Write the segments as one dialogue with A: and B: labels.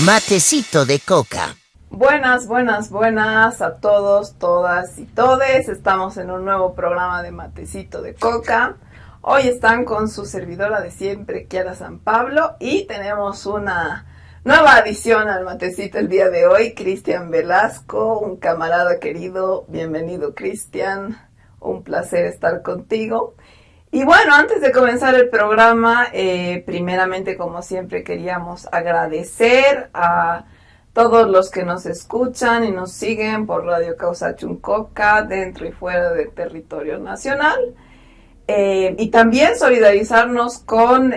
A: Matecito de coca.
B: Buenas, buenas, buenas a todos, todas y todes. Estamos en un nuevo programa de Matecito de coca. Hoy están con su servidora de siempre, Kiara San Pablo, y tenemos una nueva adición al Matecito el día de hoy, Cristian Velasco, un camarada querido. Bienvenido, Cristian. Un placer estar contigo. Y bueno, antes de comenzar el programa, primeramente, como siempre, queríamos agradecer a todos los que nos escuchan y nos siguen por Radio Causachuncoca, dentro y fuera del territorio nacional. Y también solidarizarnos con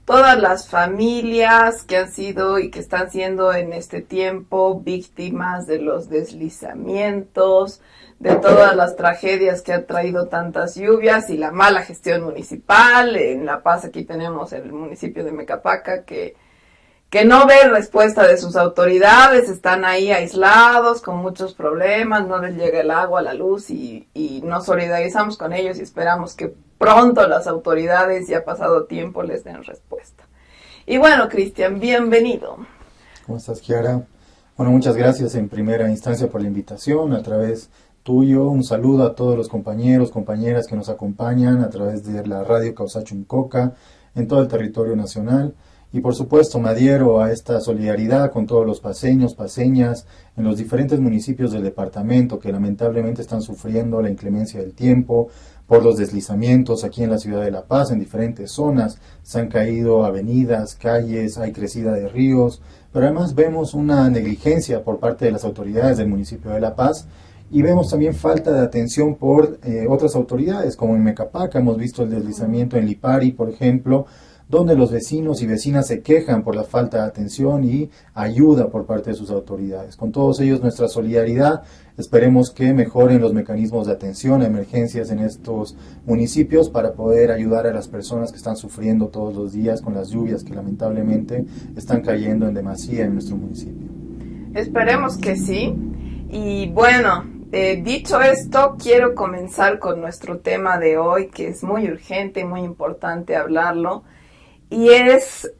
B: todas las familias que han sido y que están siendo en este tiempo víctimas de los deslizamientos, de todas las tragedias que han traído tantas lluvias y la mala gestión municipal. En La Paz aquí tenemos el municipio de Mecapaca que no ve respuesta de sus autoridades, están ahí aislados con muchos problemas, no les llega el agua, la luz y nos solidarizamos con ellos y esperamos que pronto las autoridades, ya pasado tiempo, les den respuesta. Y bueno, Cristian, bienvenido.
C: ¿Cómo estás, Kiara? Bueno, muchas gracias en primera instancia por la invitación a través tuyo. Un saludo a todos los compañeros, compañeras que nos acompañan a través de la Radio Causachuncoca en todo el territorio nacional. Y por supuesto me adhiero a esta solidaridad con todos los paceños, paceñas, en los diferentes municipios del departamento que lamentablemente están sufriendo la inclemencia del tiempo por los deslizamientos aquí en la ciudad de La Paz, en diferentes zonas. Se han caído avenidas, calles, hay crecida de ríos, pero además vemos una negligencia por parte de las autoridades del municipio de La Paz. Y vemos también falta de atención por otras autoridades, como en Mecapaca hemos visto el deslizamiento en Lipari, por ejemplo, donde los vecinos y vecinas se quejan por la falta de atención y ayuda por parte de sus autoridades. Con todos ellos nuestra solidaridad, esperemos que mejoren los mecanismos de atención a emergencias en estos municipios para poder ayudar a las personas que están sufriendo todos los días con las lluvias que lamentablemente están cayendo en demasía en nuestro municipio.
B: Esperemos que sí. Y bueno, dicho esto, quiero comenzar con nuestro tema de hoy, que es muy urgente y muy importante hablarlo. Y es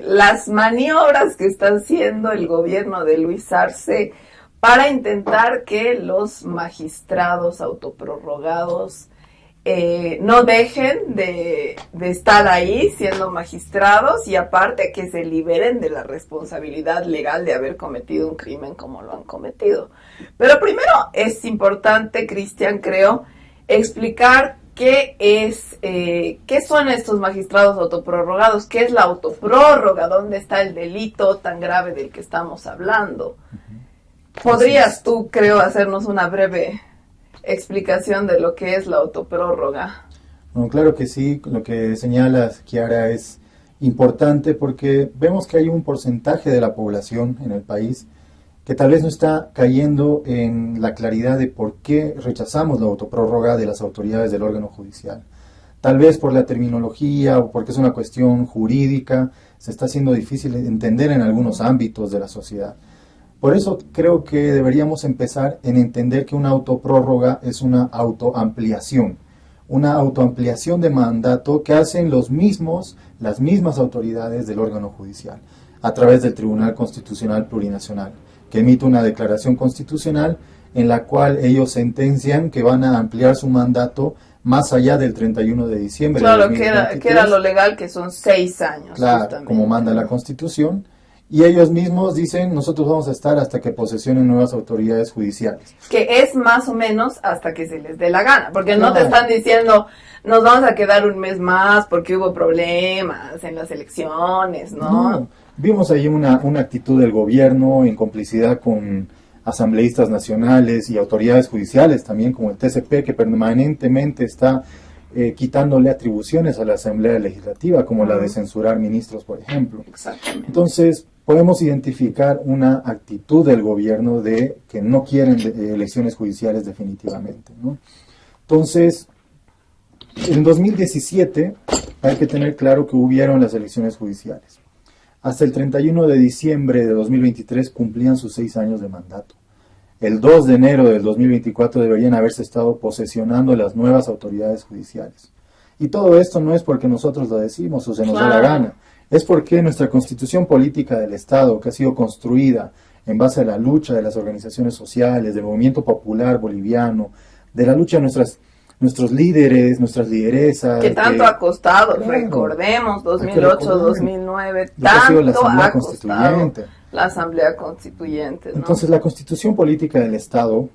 B: las maniobras que está haciendo el gobierno de Luis Arce para intentar que los magistrados autoprorrogados no dejen de estar ahí siendo magistrados y aparte que se liberen de la responsabilidad legal de haber cometido un crimen como lo han cometido. Pero primero es importante, Cristian, creo, explicar ¿qué son estos magistrados autoprorrogados? ¿Qué es la autoprórroga? ¿Dónde está el delito tan grave del que estamos hablando? ¿Podrías tú, creo, hacernos una breve explicación de lo que es la autoprórroga?
C: Bueno, claro que sí, lo que señalas, Kiara, es importante porque vemos que hay un porcentaje de la población en el país que tal vez no está cayendo en la claridad de por qué rechazamos la autoprórroga de las autoridades del órgano judicial. Tal vez por la terminología o porque es una cuestión jurídica, se está haciendo difícil entender en algunos ámbitos de la sociedad. Por eso creo que deberíamos empezar en entender que una autoprórroga es una autoampliación de mandato que hacen las mismas autoridades del órgano judicial a través del Tribunal Constitucional Plurinacional, que emite una declaración constitucional en la cual ellos sentencian que van a ampliar su mandato más allá del 31 de diciembre.
B: Claro,
C: de 2023.
B: que era lo legal, que son 6 años.
C: Claro, como manda la Constitución. Y ellos mismos dicen, nosotros vamos a estar hasta que posesionen nuevas autoridades judiciales.
B: Que es más o menos hasta que se les dé la gana, porque no te están diciendo, nos vamos a quedar un mes más porque hubo problemas en las elecciones, ¿no?
C: Vimos ahí una actitud del gobierno en complicidad con asambleístas nacionales y autoridades judiciales también, como el TCP, que permanentemente está quitándole atribuciones a la Asamblea Legislativa, como la de censurar ministros, por ejemplo.
B: Exactamente.
C: Entonces, podemos identificar una actitud del gobierno de que no quieren elecciones judiciales definitivamente, ¿no? Entonces, en 2017 hay que tener claro que hubieron las elecciones judiciales. Hasta el 31 de diciembre de 2023 cumplían sus 6 años de mandato. El 2 de enero del 2024 deberían haberse estado posesionando las nuevas autoridades judiciales. Y todo esto no es porque nosotros lo decimos o se nos da la gana. es porque nuestra constitución política del Estado, que ha sido construida en base a la lucha de las organizaciones sociales, del movimiento popular boliviano, de la lucha de nuestros líderes, nuestras lideresas.
B: Que tanto ha costado,
C: claro,
B: recordemos, 2008, 2009,
C: tanto
B: ha costado la Asamblea Constituyente, ¿no?
C: Entonces, la Constitución Política del Estado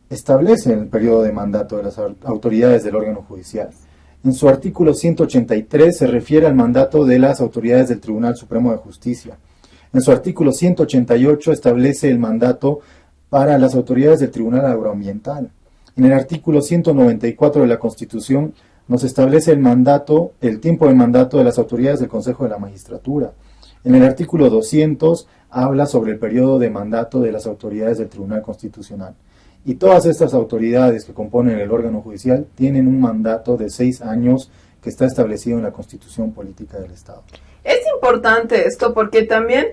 C: establece el periodo de mandato de las autoridades del órgano judicial. En su artículo 183 se refiere al mandato de las autoridades del Tribunal Supremo de Justicia. En su artículo 188 establece el mandato para las autoridades del Tribunal Agroambiental. En el artículo 194 de la Constitución nos establece el tiempo de mandato de las autoridades del Consejo de la Magistratura. En el artículo 200 habla sobre el periodo de mandato de las autoridades del Tribunal Constitucional. Y todas estas autoridades que componen el órgano judicial tienen un mandato de 6 años que está establecido en la Constitución Política del Estado.
B: Es importante esto porque también,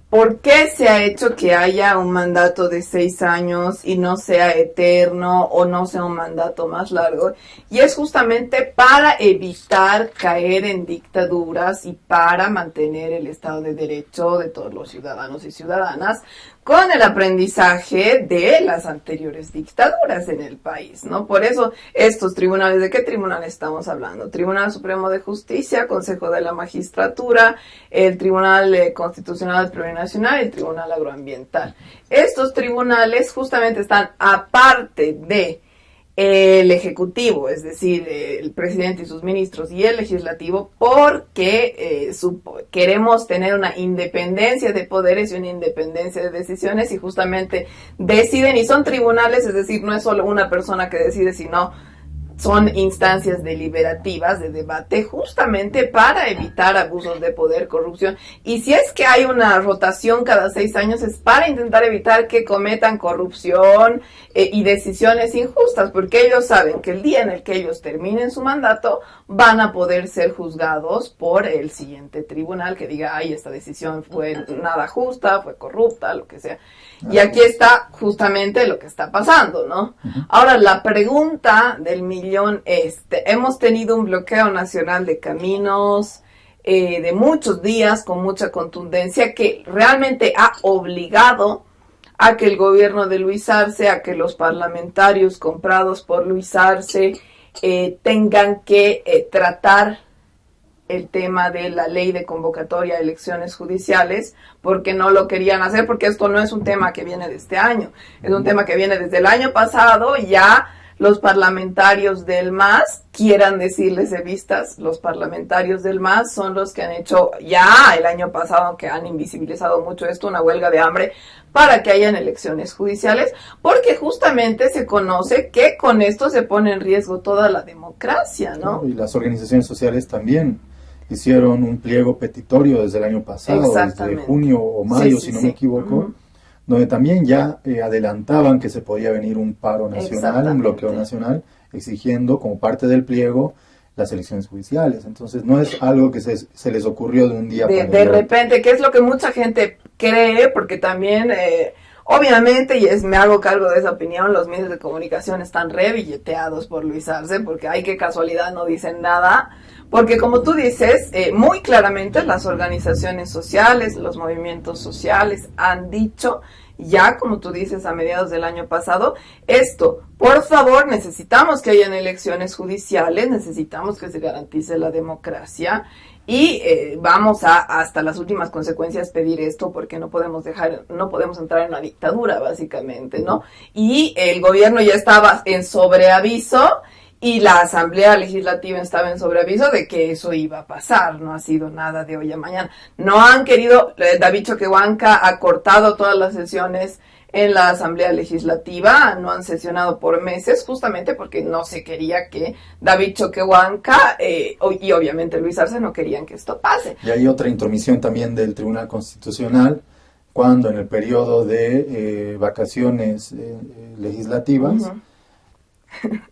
B: ¿por qué se ha hecho que haya un mandato de 6 años y no sea eterno o no sea un mandato más largo? Y es justamente para evitar caer en dictaduras y para mantener el Estado de Derecho de todos los ciudadanos y ciudadanas, con el aprendizaje de las anteriores dictaduras en el país, ¿no? Por eso estos tribunales, ¿de qué tribunal estamos hablando? Tribunal Supremo de Justicia, Consejo de la Magistratura, el Tribunal Constitucional Plurinacional y el Tribunal Agroambiental. Estos tribunales justamente están aparte de el Ejecutivo, es decir, el presidente y sus ministros, y el Legislativo, porque queremos tener una independencia de poderes y una independencia de decisiones, y justamente deciden, y son tribunales, es decir, no es solo una persona que decide, sino son instancias deliberativas de debate justamente para evitar abusos de poder, corrupción. Y si es que hay una rotación cada 6 años es para intentar evitar que cometan corrupción y decisiones injustas, porque ellos saben que el día en el que ellos terminen su mandato van a poder ser juzgados por el siguiente tribunal que diga, ay, esta decisión fue nada justa, fue corrupta, lo que sea. Y aquí está justamente lo que está pasando, ¿no? Ahora, la pregunta del millón es, hemos tenido un bloqueo nacional de caminos de muchos días con mucha contundencia que realmente ha obligado a que el gobierno de Luis Arce, a que los parlamentarios comprados por Luis Arce tengan que tratar el tema de la ley de convocatoria a elecciones judiciales, porque no lo querían hacer, porque esto no es un tema que viene de este año, es un tema que viene desde el año pasado. Ya los parlamentarios del MAS, quieran decirles evistas, los parlamentarios del MAS son los que han hecho ya el año pasado, que han invisibilizado mucho esto, una huelga de hambre para que hayan elecciones judiciales, porque justamente se conoce que con esto se pone en riesgo toda la democracia, ¿no?
C: Y las organizaciones sociales también hicieron un pliego petitorio desde el año pasado, desde junio o mayo, si no me equivoco, donde también ya adelantaban que se podía venir un paro nacional, un bloqueo nacional, exigiendo como parte del pliego las elecciones judiciales. Entonces no es algo que se les ocurrió de un día para otro.
B: De repente, que es lo que mucha gente cree, porque también, obviamente, me hago cargo de esa opinión, los medios de comunicación están rebilleteados por Luis Arce, porque ay, qué casualidad, no dicen nada. Porque como tú dices, muy claramente las organizaciones sociales, los movimientos sociales han dicho, ya como tú dices, a mediados del año pasado, esto, por favor, necesitamos que hayan elecciones judiciales, necesitamos que se garantice la democracia y vamos a, hasta las últimas consecuencias, pedir esto porque no podemos entrar en una dictadura, básicamente, ¿no? Y el gobierno ya estaba en sobreaviso. Y la Asamblea Legislativa estaba en sobreaviso de que eso iba a pasar, no ha sido nada de hoy a mañana. No han querido, David Choquehuanca ha cortado todas las sesiones en la Asamblea Legislativa, no han sesionado por meses, justamente porque no se quería que David Choquehuanca y obviamente Luis Arce no querían que esto pase.
C: Y hay otra intromisión también del Tribunal Constitucional, cuando en el periodo de vacaciones legislativas,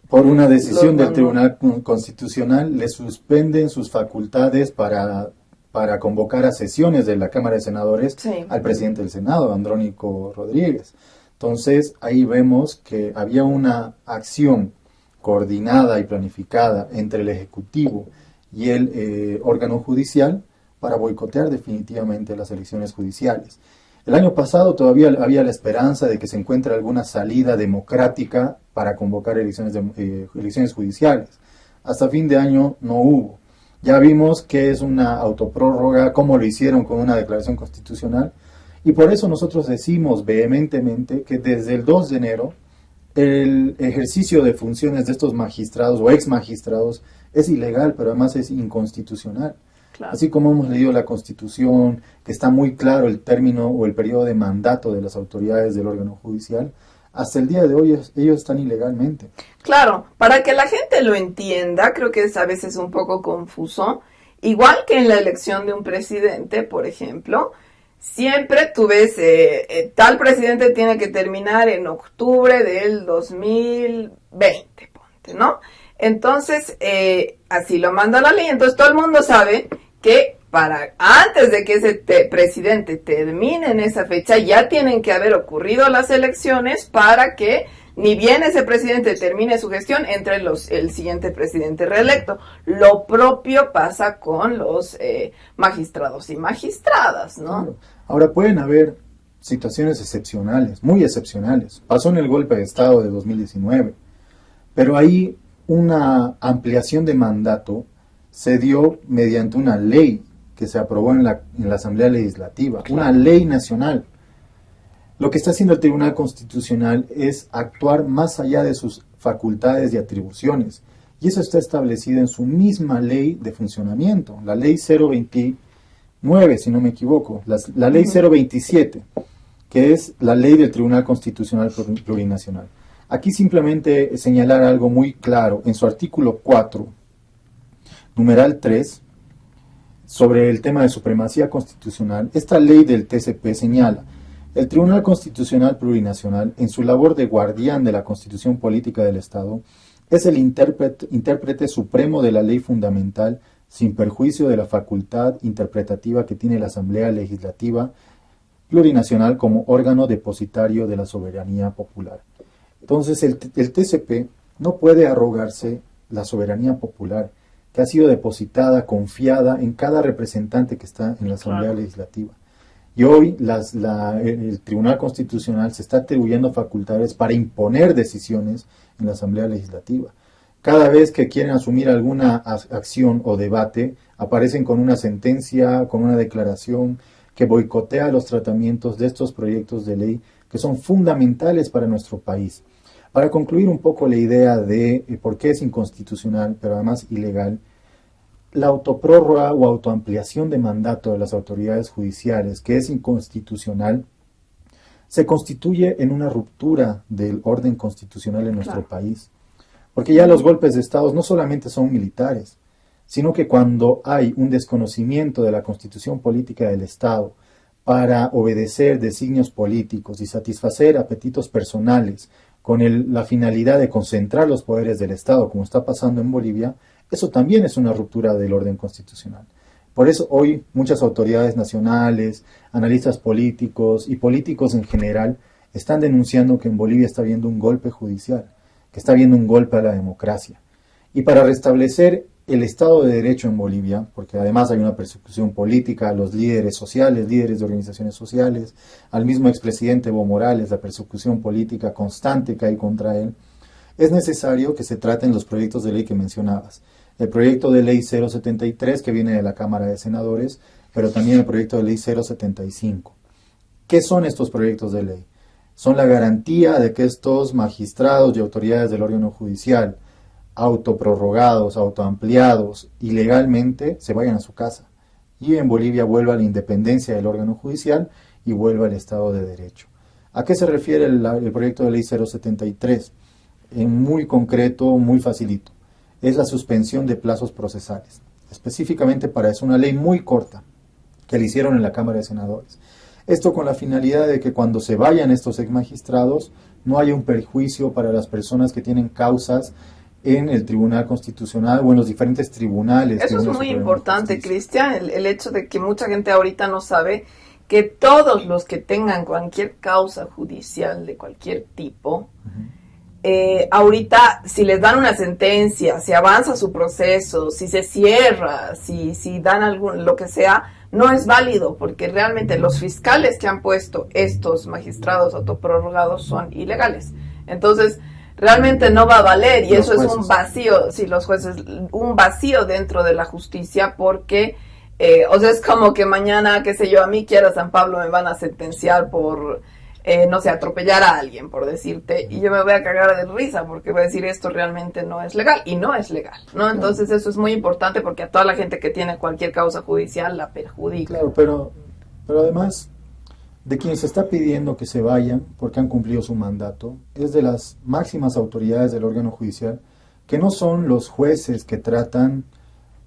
C: por una decisión del Tribunal Constitucional, le suspenden sus facultades para convocar a sesiones de la Cámara de Senadores al presidente del Senado, Andrónico Rodríguez. Entonces, ahí vemos que había una acción coordinada y planificada entre el Ejecutivo y el órgano judicial para boicotear definitivamente las elecciones judiciales. El año pasado todavía había la esperanza de que se encuentre alguna salida democrática para convocar elecciones judiciales. Hasta fin de año no hubo. Ya vimos que es una autoprórroga, como lo hicieron con una declaración constitucional, y por eso nosotros decimos vehementemente que desde el 2 de enero el ejercicio de funciones de estos magistrados o ex magistrados es ilegal, pero además es inconstitucional. Claro. Así como hemos leído la Constitución, que está muy claro el término o el periodo de mandato de las autoridades del órgano judicial, hasta el día de hoy ellos están ilegalmente.
B: Claro, para que la gente lo entienda, creo que es a veces un poco confuso, igual que en la elección de un presidente, por ejemplo, siempre tú ves, tal presidente tiene que terminar en octubre del 2020, ponte, ¿no? Entonces, así lo manda la ley, entonces todo el mundo sabe que antes de que ese presidente termine en esa fecha, ya tienen que haber ocurrido las elecciones para que ni bien ese presidente termine su gestión, entre el siguiente presidente reelecto. Lo propio pasa con los magistrados y magistradas, ¿no?
C: Claro. Ahora pueden haber situaciones excepcionales, muy excepcionales. Pasó en el golpe de Estado de 2019, pero ahí una ampliación de mandato se dio mediante una ley que se aprobó en la Asamblea Legislativa, claro. Una ley nacional. Lo que está haciendo el Tribunal Constitucional es actuar más allá de sus facultades y atribuciones, y eso está establecido en su misma ley de funcionamiento, la ley 029, si no me equivoco, la ley 027, que es la ley del Tribunal Constitucional Plurinacional. Aquí simplemente señalar algo muy claro, en su artículo 4, numeral 3, sobre el tema de supremacía constitucional, esta ley del TCP señala: el Tribunal Constitucional Plurinacional, en su labor de guardián de la Constitución Política del Estado, es el intérprete supremo de la ley fundamental, sin perjuicio de la facultad interpretativa que tiene la Asamblea Legislativa Plurinacional como órgano depositario de la soberanía popular. Entonces, el TCP no puede arrogarse la soberanía popular, que ha sido depositada, confiada en cada representante que está en la Asamblea Legislativa. Y hoy el Tribunal Constitucional se está atribuyendo facultades para imponer decisiones en la Asamblea Legislativa. Cada vez que quieren asumir alguna acción o debate, aparecen con una sentencia, con una declaración que boicotea los tratamientos de estos proyectos de ley que son fundamentales para nuestro país. Para concluir un poco la idea de por qué es inconstitucional, pero además ilegal, la autoprórroga o autoampliación de mandato de las autoridades judiciales, que es inconstitucional, se constituye en una ruptura del orden constitucional en nuestro país. Porque ya los golpes de Estado no solamente son militares, sino que cuando hay un desconocimiento de la constitución política del Estado para obedecer designios políticos y satisfacer apetitos personales con la finalidad de concentrar los poderes del Estado, como está pasando en Bolivia, eso también es una ruptura del orden constitucional. Por eso hoy muchas autoridades nacionales, analistas políticos y políticos en general están denunciando que en Bolivia está habiendo un golpe judicial, que está habiendo un golpe a la democracia. Y para restablecer el Estado de Derecho en Bolivia, porque además hay una persecución política a los líderes sociales, líderes de organizaciones sociales, al mismo expresidente Evo Morales, la persecución política constante que hay contra él, es necesario que se traten los proyectos de ley que mencionabas. El proyecto de ley 073 que viene de la Cámara de Senadores, pero también el proyecto de ley 075. ¿Qué son estos proyectos de ley? Son la garantía de que estos magistrados y autoridades del órgano judicial, autoprorrogados, autoampliados, ilegalmente, se vayan a su casa. Y en Bolivia vuelva la independencia del órgano judicial y vuelva el Estado de Derecho. ¿A qué se refiere el proyecto de ley 073? En muy concreto, muy facilito. Es la suspensión de plazos procesales. Específicamente para eso, una ley muy corta que le hicieron en la Cámara de Senadores. Esto con la finalidad de que cuando se vayan estos exmagistrados no haya un perjuicio para las personas que tienen causas en el Tribunal Constitucional o en los diferentes tribunales.
B: Eso es muy importante, Cristian, el hecho de que mucha gente ahorita no sabe que todos los que tengan cualquier causa judicial de cualquier tipo, ahorita si les dan una sentencia, si avanza su proceso, si se cierra, si dan algún, lo que sea, no es válido, porque realmente los fiscales que han puesto estos magistrados autoprorrogados son ilegales. Entonces, realmente no va a valer, y eso es un vacío, si los jueces, un vacío dentro de la justicia, porque, o sea, es como que mañana, qué sé yo, a mí quiera San Pablo me van a sentenciar por, no sé, atropellar a alguien, por decirte, y yo me voy a cagar de risa, porque voy a decir esto realmente no es legal, y no es legal, ¿no? Entonces eso es muy importante, porque a toda la gente que tiene cualquier causa judicial la perjudica.
C: Claro, pero además, de quienes se está pidiendo que se vayan porque han cumplido su mandato, es de las máximas autoridades del órgano judicial, que no son los jueces que tratan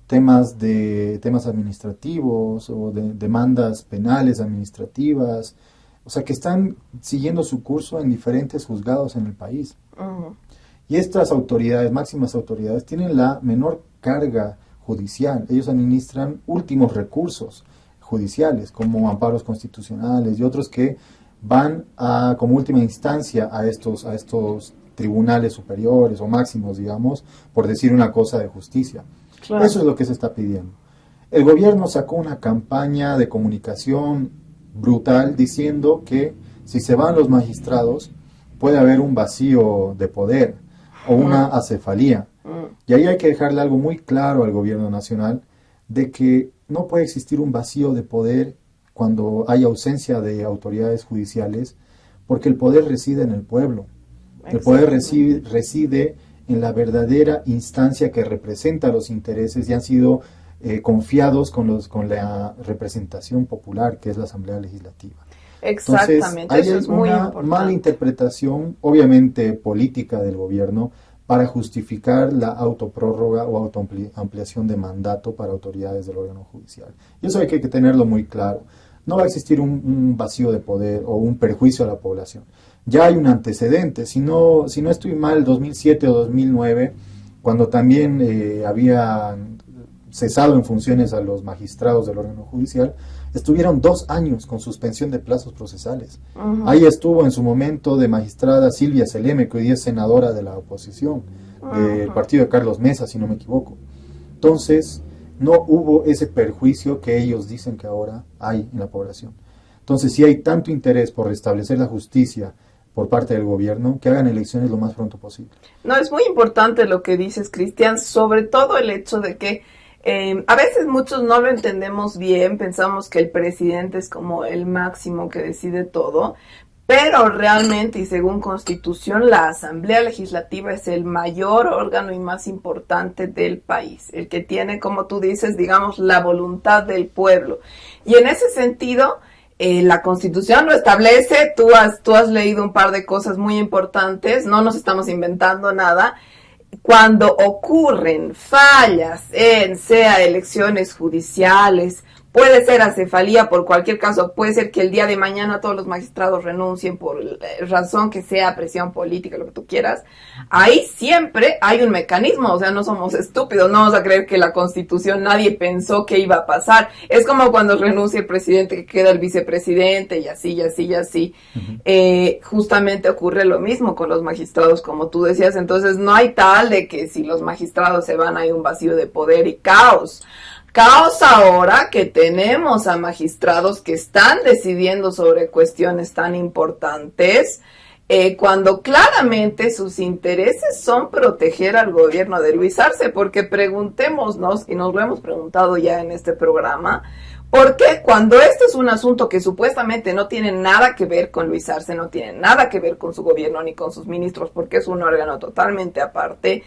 C: temas administrativos o de demandas penales administrativas, o sea, que están siguiendo su curso en diferentes juzgados en el país.
B: Uh-huh.
C: Y estas autoridades, máximas autoridades, tienen la menor carga judicial. Ellos administran últimos recursos judiciales, como amparos constitucionales y otros que van como última instancia a estos tribunales superiores o máximos, digamos, por decir una cosa de justicia. Claro. Eso es lo que se está pidiendo. El gobierno sacó una campaña de comunicación brutal diciendo que si se van los magistrados puede haber un vacío de poder o una acefalía. Y ahí hay que dejarle algo muy claro al gobierno nacional, de que no puede existir un vacío de poder cuando hay ausencia de autoridades judiciales, porque el poder reside en el pueblo. El poder reside en la verdadera instancia que representa los intereses y han sido confiados con la representación popular, que es la Asamblea Legislativa.
B: Exactamente.
C: Entonces,
B: eso es muy importante.
C: Hay una mala interpretación, obviamente política, del gobierno para justificar la autoprórroga o autoampliación de mandato para autoridades del órgano judicial. Y eso hay que tenerlo muy claro. No va a existir un vacío de poder o un perjuicio a la población. Ya hay un antecedente. Si no estoy mal, 2007 o 2009, cuando también habían cesado en funciones a los magistrados del órgano judicial, estuvieron 2 años con suspensión de plazos procesales. Uh-huh. Ahí estuvo en su momento de magistrada Silvia Seleme, que hoy día es senadora de la oposición, del partido de Carlos Mesa, si no me equivoco. Entonces, no hubo ese perjuicio que ellos dicen que ahora hay en la población. Entonces, si hay tanto interés por restablecer la justicia por parte del gobierno, que hagan elecciones lo más pronto posible.
B: No, es muy importante lo que dices, Cristian, sobre todo el hecho de que a veces muchos no lo entendemos bien, pensamos que el presidente es como el máximo que decide todo, pero realmente, y según Constitución, la Asamblea Legislativa es el mayor órgano y más importante del país, el que tiene, como tú dices, digamos, la voluntad del pueblo. Y en ese sentido, la Constitución lo establece, tú has leído un par de cosas muy importantes, no nos estamos inventando nada. Cuando ocurren fallas sea elecciones judiciales, puede ser acefalía por cualquier caso, puede ser que el día de mañana todos los magistrados renuncien por razón que sea, presión política, lo que tú quieras, ahí siempre hay un mecanismo, o sea, no somos estúpidos, no vamos a creer que la Constitución nadie pensó que iba a pasar. Es como cuando renuncia el presidente, que queda el vicepresidente, y así, y así, y así. Uh-huh. Justamente ocurre lo mismo con los magistrados, como tú decías, entonces no hay tal de que si los magistrados se van hay un vacío de poder y caos. Caos ahora que tenemos a magistrados que están decidiendo sobre cuestiones tan importantes, cuando claramente sus intereses son proteger al gobierno de Luis Arce, porque preguntémonos, y nos lo hemos preguntado ya en este programa, ¿por qué cuando este es un asunto que supuestamente no tiene nada que ver con Luis Arce, no tiene nada que ver con su gobierno ni con sus ministros, porque es un órgano totalmente aparte,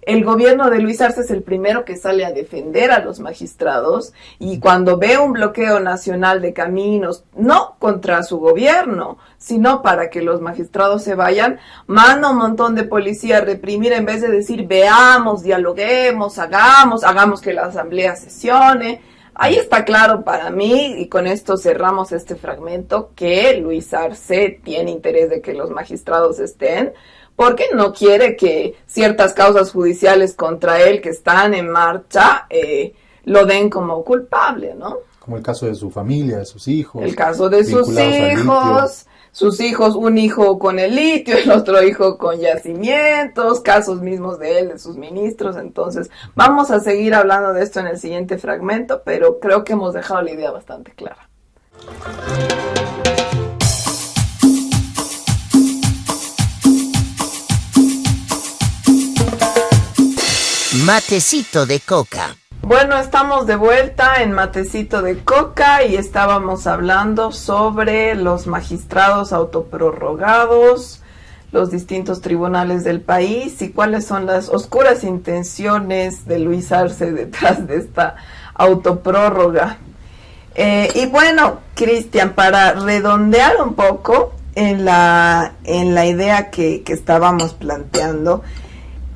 B: el gobierno de Luis Arce es el primero que sale a defender a los magistrados, y cuando ve un bloqueo nacional de caminos, no contra su gobierno, sino para que los magistrados se vayan, manda un montón de policía a reprimir en vez de decir veamos, dialoguemos, hagamos que la asamblea sesione. Ahí está claro para mí, y con esto cerramos este fragmento, que Luis Arce tiene interés de que los magistrados estén, porque no quiere que ciertas causas judiciales contra él que están en marcha lo den como culpable, ¿no?
C: Como el caso de su familia, de sus hijos.
B: El caso de sus hijos, sus hijos, un hijo con el litio, el otro hijo con yacimientos, casos mismos de él, de sus ministros. Entonces, vamos a seguir hablando de esto en el siguiente fragmento, pero creo que hemos dejado la idea bastante clara.
A: Matecito de coca.
B: Bueno, estamos de vuelta en Matecito de Coca y estábamos hablando sobre los magistrados autoprorrogados, los distintos tribunales del país y cuáles son las oscuras intenciones de Luis Arce detrás de esta autoprórroga. Y bueno, Cristian, para redondear un poco en la idea que estábamos planteando,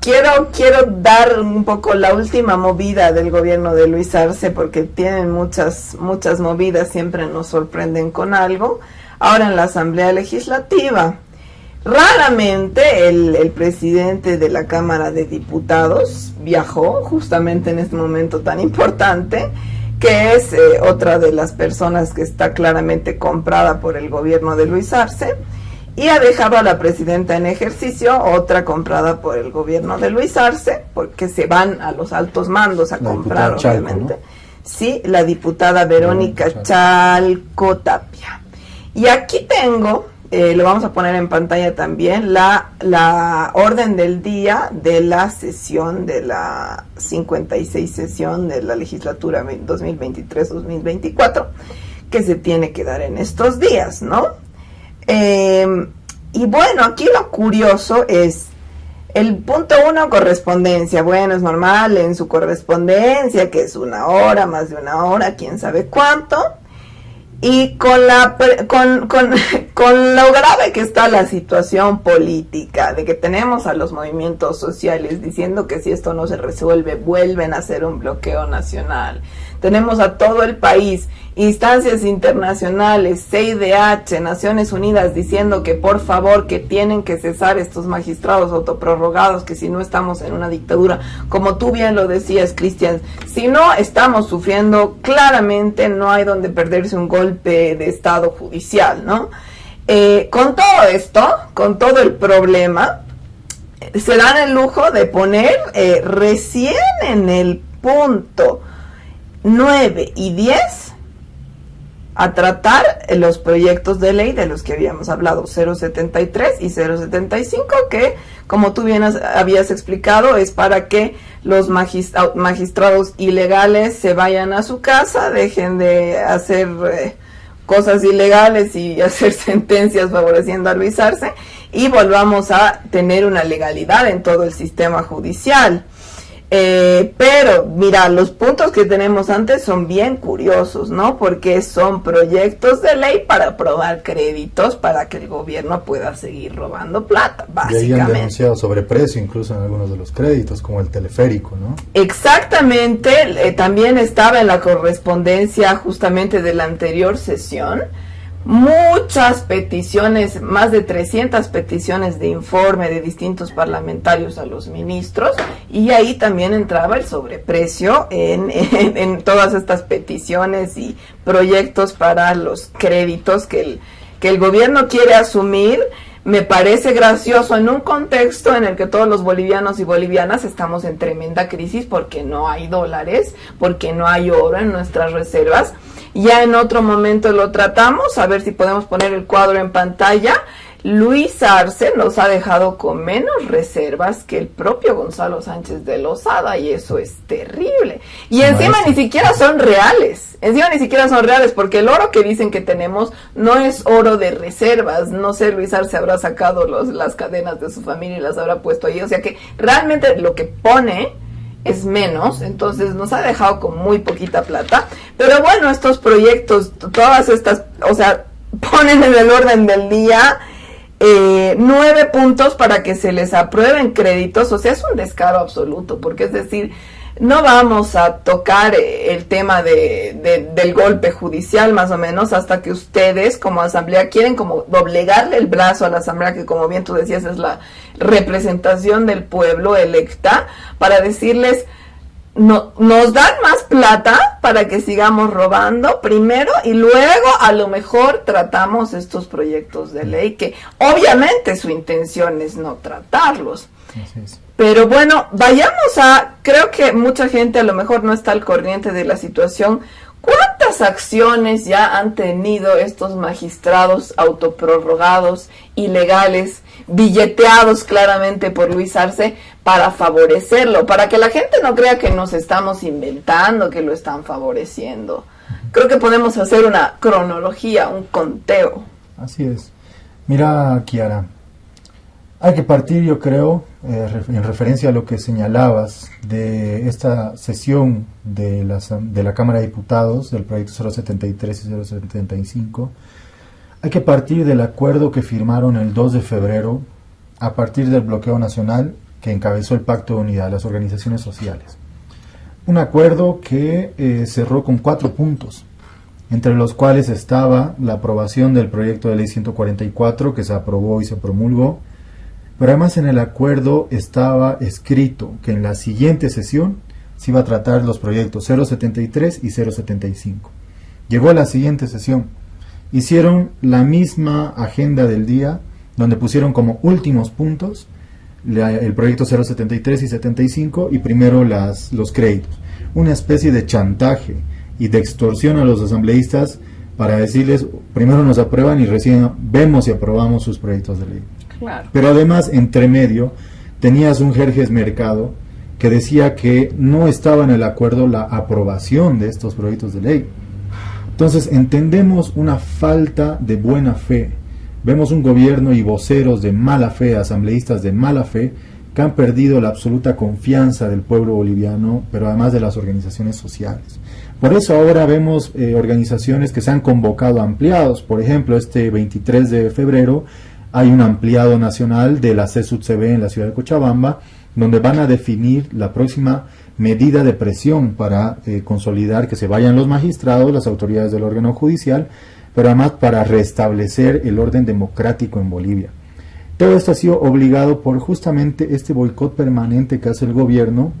B: Quiero dar un poco la última movida del gobierno de Luis Arce, porque tienen muchas movidas, siempre nos sorprenden con algo. Ahora en la Asamblea Legislativa, raramente el presidente de la Cámara de Diputados viajó justamente en este momento tan importante, que es otra de las personas que está claramente comprada por el gobierno de Luis Arce. Y ha dejado a la presidenta en ejercicio, otra comprada por el gobierno de Luis Arce, porque se van a los altos mandos a comprar, obviamente. Chalco, ¿no? Sí, la diputada Verónica Chalco Tapia. Y aquí tengo, lo vamos a poner en pantalla también, la orden del día de la sesión, de la 56 sesión de la legislatura 2023-2024, que se tiene que dar en estos días, ¿no? Y bueno, aquí lo curioso es el punto 1, correspondencia. Bueno, es normal en su correspondencia, que es 1 hora, más de 1 hora, quién sabe cuánto. Y con lo grave que está la situación política, de que tenemos a los movimientos sociales diciendo que si esto no se resuelve, vuelven a hacer un bloqueo nacional. Tenemos a todo el país, instancias internacionales, CIDH, Naciones Unidas, diciendo que por favor, que tienen que cesar estos magistrados autoprorrogados, que si no estamos en una dictadura, como tú bien lo decías, Cristian, si no estamos sufriendo, claramente no hay donde perderse un golpe de estado judicial, ¿no? Con todo esto, con todo el problema, se dan el lujo de poner recién en el punto 9 y 10 a tratar los proyectos de ley de los que habíamos hablado, 073 y 075, que, como tú bien habías explicado, es para que los magistrados ilegales se vayan a su casa, dejen de hacer cosas ilegales y hacer sentencias favoreciendo a Luis Arce, y volvamos a tener una legalidad en todo el sistema judicial. Pero mira, los puntos que tenemos antes son bien curiosos, ¿no? Porque son proyectos de ley para aprobar créditos para que el gobierno pueda seguir robando plata, básicamente.
C: Y ahí han denunciado sobreprecio incluso en algunos de los créditos, como el teleférico, ¿no?
B: Exactamente, también estaba en la correspondencia justamente de la anterior sesión. Muchas peticiones, más de 300 peticiones de informe de distintos parlamentarios a los ministros, y ahí también entraba el sobreprecio en todas estas peticiones y proyectos para los créditos que el gobierno quiere asumir. Me parece gracioso en un contexto en el que todos los bolivianos y bolivianas estamos en tremenda crisis porque no hay dólares, porque no hay oro en nuestras reservas. Ya en otro momento lo tratamos, a ver si podemos poner el cuadro en pantalla. Luis Arce nos ha dejado con menos reservas que el propio Gonzalo Sánchez de Lozada, y eso es terrible. Y encima ni siquiera son reales, porque el oro que dicen que tenemos no es oro de reservas. No sé, Luis Arce habrá sacado las cadenas de su familia y las habrá puesto ahí, o sea que realmente lo que pone es menos, entonces nos ha dejado con muy poquita plata. Pero bueno, estos proyectos, todas estas, o sea, ponen en el orden del día 9 puntos para que se les aprueben créditos. O sea, es un descaro absoluto, porque es decir, no vamos a tocar el tema del golpe judicial más o menos hasta que ustedes como asamblea quieren como doblegarle el brazo a la asamblea, que como bien tú decías es la representación del pueblo electa, para decirles: nos dan más plata para que sigamos robando primero y luego a lo mejor tratamos estos proyectos de ley que obviamente su intención es no tratarlos.
C: Así es.
B: Pero bueno, creo que mucha gente a lo mejor no está al corriente de la situación. ¿Cuántas acciones ya han tenido estos magistrados autoprorrogados, ilegales, billeteados claramente por Luis Arce para favorecerlo? Para que la gente no crea que nos estamos inventando, que lo están favoreciendo. Creo que podemos hacer una cronología, un conteo.
C: Así es. Mira, Kiara, hay que partir, yo creo, en referencia a lo que señalabas de esta sesión de la Cámara de Diputados, del proyecto 073 y 075, hay que partir del acuerdo que firmaron el 2 de febrero a partir del bloqueo nacional que encabezó el Pacto de Unidad, las organizaciones sociales. Un acuerdo que cerró con 4 puntos, entre los cuales estaba la aprobación del proyecto de ley 144 que se aprobó y se promulgó, pero además en el acuerdo estaba escrito que en la siguiente sesión se iba a tratar los proyectos 073 y 075. Llegó a la siguiente sesión, hicieron la misma agenda del día, donde pusieron como últimos puntos el proyecto 073 y 75 y primero los créditos. Una especie de chantaje y de extorsión a los asambleístas para decirles, primero nos aprueban y recién vemos si aprobamos sus proyectos de ley.
B: Claro.
C: Pero además, entre medio, tenías un Jerjes Mercado que decía que no estaba en el acuerdo la aprobación de estos proyectos de ley. Entonces, entendemos una falta de buena fe. Vemos un gobierno y voceros de mala fe, asambleístas de mala fe, que han perdido la absoluta confianza del pueblo boliviano, pero además de las organizaciones sociales. Por eso ahora vemos organizaciones que se han convocado ampliados. Por ejemplo, este 23 de febrero hay un ampliado nacional de la CSUTCB en la ciudad de Cochabamba, donde van a definir la próxima medida de presión para consolidar que se vayan los magistrados, las autoridades del órgano judicial, pero además para restablecer el orden democrático en Bolivia. Todo esto ha sido obligado por justamente este boicot permanente que hace el gobierno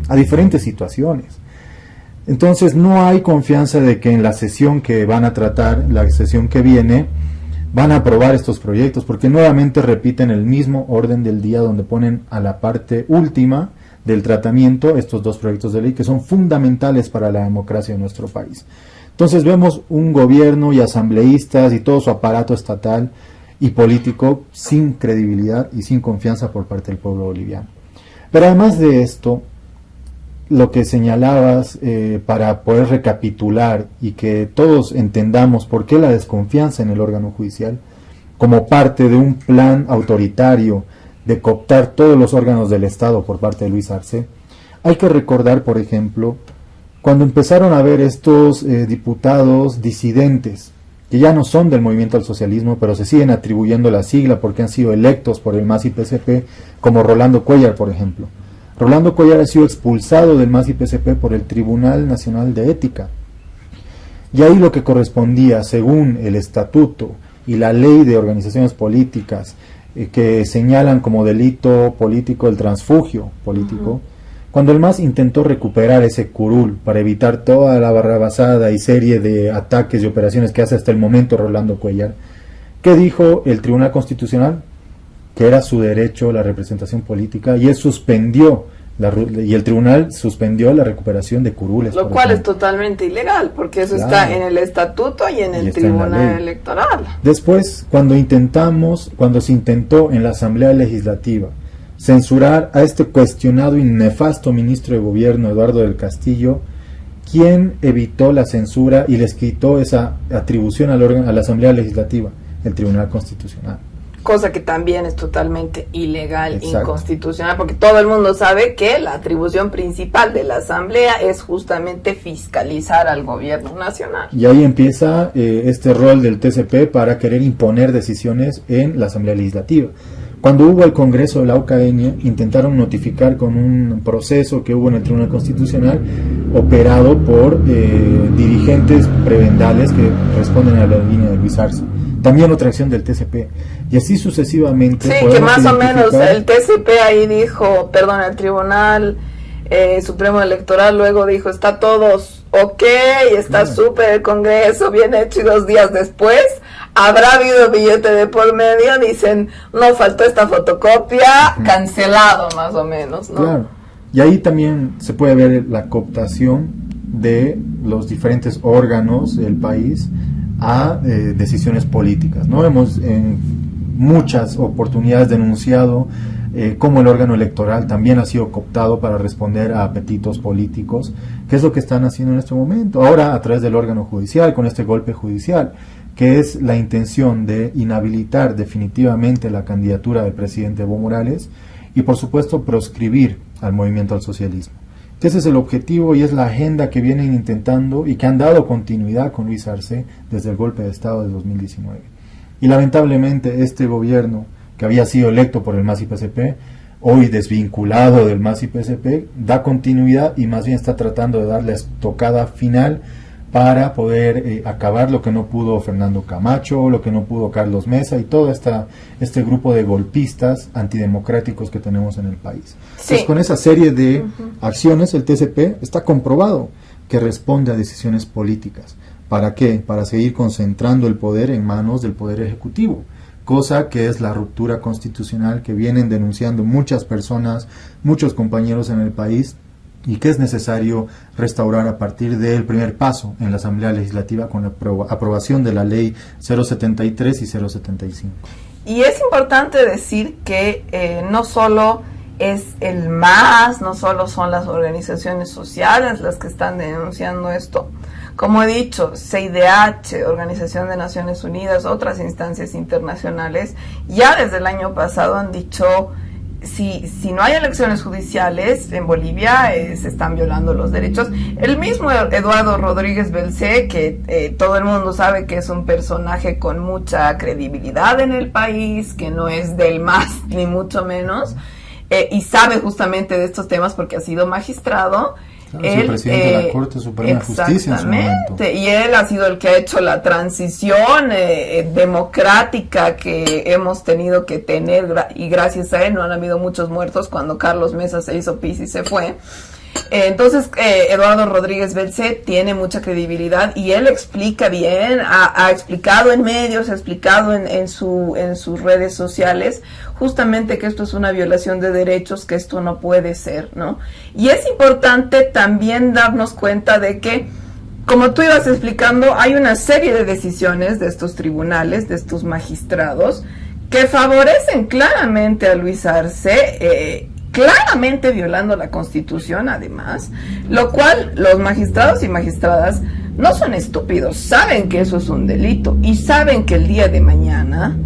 C: a diferentes situaciones. Entonces no hay confianza de que en la sesión que van a tratar, la sesión que viene, van a aprobar estos proyectos, porque nuevamente repiten el mismo orden del día donde ponen a la parte última del tratamiento estos 2 proyectos de ley que son fundamentales para la democracia de nuestro país. Entonces vemos un gobierno y asambleístas y todo su aparato estatal y político sin credibilidad y sin confianza por parte del pueblo boliviano. Pero además de esto, lo que señalabas para poder recapitular y que todos entendamos por qué la desconfianza en el órgano judicial, como parte de un plan autoritario de cooptar todos los órganos del Estado por parte de Luis Arce, hay que recordar, por ejemplo, cuando empezaron a ver estos diputados disidentes, que ya no son del movimiento al socialismo, pero se siguen atribuyendo la sigla porque han sido electos por el MAS y PSP, como Rolando Cuellar, por ejemplo. Rolando Cuellar ha sido expulsado del MAS y PSP por el Tribunal Nacional de Ética. Y ahí lo que correspondía, según el estatuto y la ley de organizaciones políticas, que señalan como delito político el transfugio político, cuando el MAS intentó recuperar ese curul para evitar toda la barrabasada y serie de ataques y operaciones que hace hasta el momento Rolando Cuellar, ¿qué dijo el Tribunal Constitucional? Que era su derecho la representación política, y él suspendió y el tribunal suspendió la recuperación de curules.
B: Lo cual es totalmente ilegal, porque eso está en el estatuto y en el Tribunal Electoral.
C: Después, cuando se intentó en la Asamblea Legislativa censurar a este cuestionado y nefasto ministro de Gobierno, Eduardo del Castillo, ¿quién evitó la censura y les quitó esa atribución a la Asamblea Legislativa? El Tribunal Constitucional.
B: Cosa que también es totalmente ilegal, inconstitucional, porque todo el mundo sabe que la atribución principal de la Asamblea es justamente fiscalizar al gobierno nacional.
C: Y ahí empieza este rol del TCP para querer imponer decisiones en la Asamblea Legislativa. Cuando hubo el Congreso de la Ucrania, intentaron notificar con un proceso que hubo en el Tribunal Constitucional, operado por dirigentes prebendales que responden a la línea de Luis Arce. También otra acción del TCP, y así sucesivamente.
B: Sí, que más o menos el TCP ahí dijo, perdón, el Tribunal Supremo Electoral luego dijo, está todos ok, está súper el Congreso, bien hecho, y 2 días después habrá habido billete de por medio, dicen, no, faltó esta fotocopia, cancelado más o menos, ¿no?
C: Claro, y ahí también se puede ver la cooptación de los diferentes órganos del país a decisiones políticas, ¿no? Hemos en muchas oportunidades denunciado cómo el órgano electoral también ha sido cooptado para responder a apetitos políticos, que es lo que están haciendo en este momento, ahora a través del órgano judicial, con este golpe judicial, que es la intención de inhabilitar definitivamente la candidatura del presidente Evo Morales y por supuesto proscribir al movimiento al socialismo. Ese es el objetivo y es la agenda que vienen intentando y que han dado continuidad con Luis Arce desde el golpe de Estado de 2019. Y lamentablemente este gobierno, que había sido electo por el MAS-IPCP, hoy desvinculado del MAS-IPCP, da continuidad y más bien está tratando de darle estocada final para poder acabar lo que no pudo Fernando Camacho, lo que no pudo Carlos Mesa y todo este grupo de golpistas antidemocráticos que tenemos en el país. Sí. Entonces, con esa serie de acciones, el TCP está comprobado que responde a decisiones políticas. ¿Para qué? Para seguir concentrando el poder en manos del Poder Ejecutivo, cosa que es la ruptura constitucional que vienen denunciando muchas personas, muchos compañeros en el país, y que es necesario restaurar a partir del primer paso en la Asamblea Legislativa con la aprobación de la Ley 073 y 075.
B: Y es importante decir que no solo es el MAS, no solo son las organizaciones sociales las que están denunciando esto. Como he dicho, CIDH, Organización de Naciones Unidas, otras instancias internacionales, ya desde el año pasado han dicho, si no hay elecciones judiciales en Bolivia, se están violando los derechos. El mismo Eduardo Rodríguez Belcé, que todo el mundo sabe que es un personaje con mucha credibilidad en el país, que no es del MAS ni mucho menos, y sabe justamente de estos temas porque ha sido magistrado.
C: Claro, es el presidente de la Corte Suprema de Justicia en su momento.
B: Y él ha sido el que ha hecho la transición democrática que hemos tenido que tener, y gracias a él no han habido muchos muertos cuando Carlos Mesa se hizo pis y se fue. Entonces, Eduardo Rodríguez Belcé tiene mucha credibilidad y él explica bien, ha explicado en medios, ha explicado en sus redes sociales justamente que esto es una violación de derechos, que esto no puede ser, ¿no? Y es importante también darnos cuenta de que, como tú ibas explicando, hay una serie de decisiones de estos tribunales, de estos magistrados, que favorecen claramente a Luis Arce, claramente violando la Constitución además, lo cual los magistrados y magistradas no son estúpidos, saben que eso es un delito y saben que el día de mañana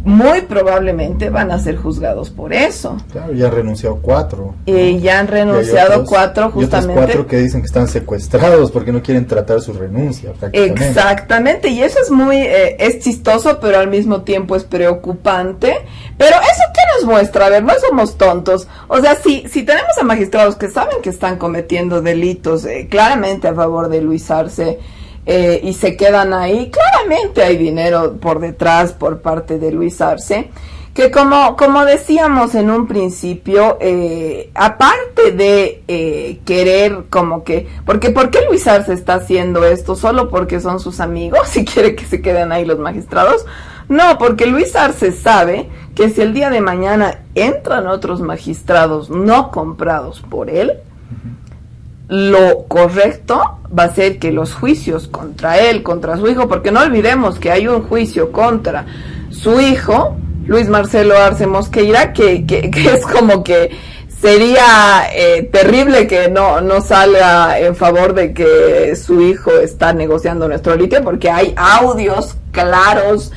B: muy probablemente van a ser juzgados por eso.
C: Claro, ya han renunciado 4.
B: Ya han renunciado 4 justamente.
C: Y otros 4 que dicen que están secuestrados porque no quieren tratar su renuncia prácticamente.
B: Exactamente, y eso es muy, es chistoso, pero al mismo tiempo es preocupante. Pero eso ¿qué nos muestra? A ver, no somos tontos. O sea, si tenemos a magistrados que saben que están cometiendo delitos claramente a favor de Luis Arce, y se quedan ahí, claramente hay dinero por detrás por parte de Luis Arce, que como decíamos en un principio, aparte de querer como que, porque ¿por qué Luis Arce está haciendo esto? ¿Solo porque son sus amigos y quiere que se queden ahí los magistrados? No, porque Luis Arce sabe que si el día de mañana entran otros magistrados no comprados por él, lo correcto va a ser que los juicios contra él, contra su hijo, porque no olvidemos que hay un juicio contra su hijo, Luis Marcelo Arce Mosqueira, que es como que sería terrible que no salga en favor de que su hijo está negociando nuestro litio, porque hay audios claros,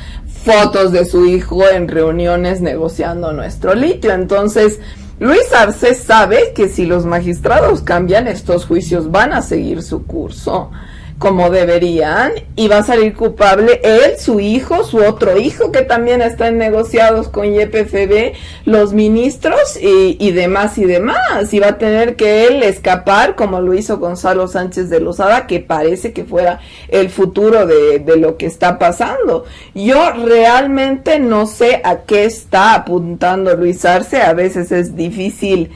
B: fotos de su hijo en reuniones negociando nuestro litio. Entonces Luis Arce sabe que si los magistrados cambian, estos juicios van a seguir su curso como deberían y va a salir culpable él, su hijo, su otro hijo que también está en negociados con YPFB, los ministros y demás y va a tener que él escapar como lo hizo Gonzalo Sánchez de Lozada, que parece que fuera el futuro de lo que está pasando. Yo realmente no sé a qué está apuntando Luis Arce, a veces es difícil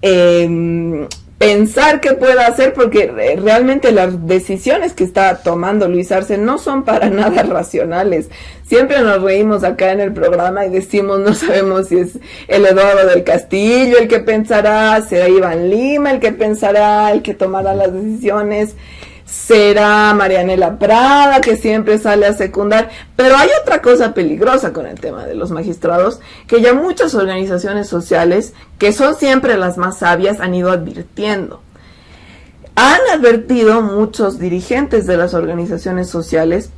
B: pensar qué pueda hacer, porque realmente las decisiones que está tomando Luis Arce no son para nada racionales. Siempre nos reímos acá en el programa y decimos, no sabemos si es el Eduardo del Castillo el que pensará, será Iván Lima el que pensará, el que tomará las decisiones, será Marianela Prada, que siempre sale a secundar. Pero hay otra cosa peligrosa con el tema de los magistrados, que ya muchas organizaciones sociales, que son siempre las más sabias, han ido advirtiendo. Han advertido muchos dirigentes de las organizaciones sociales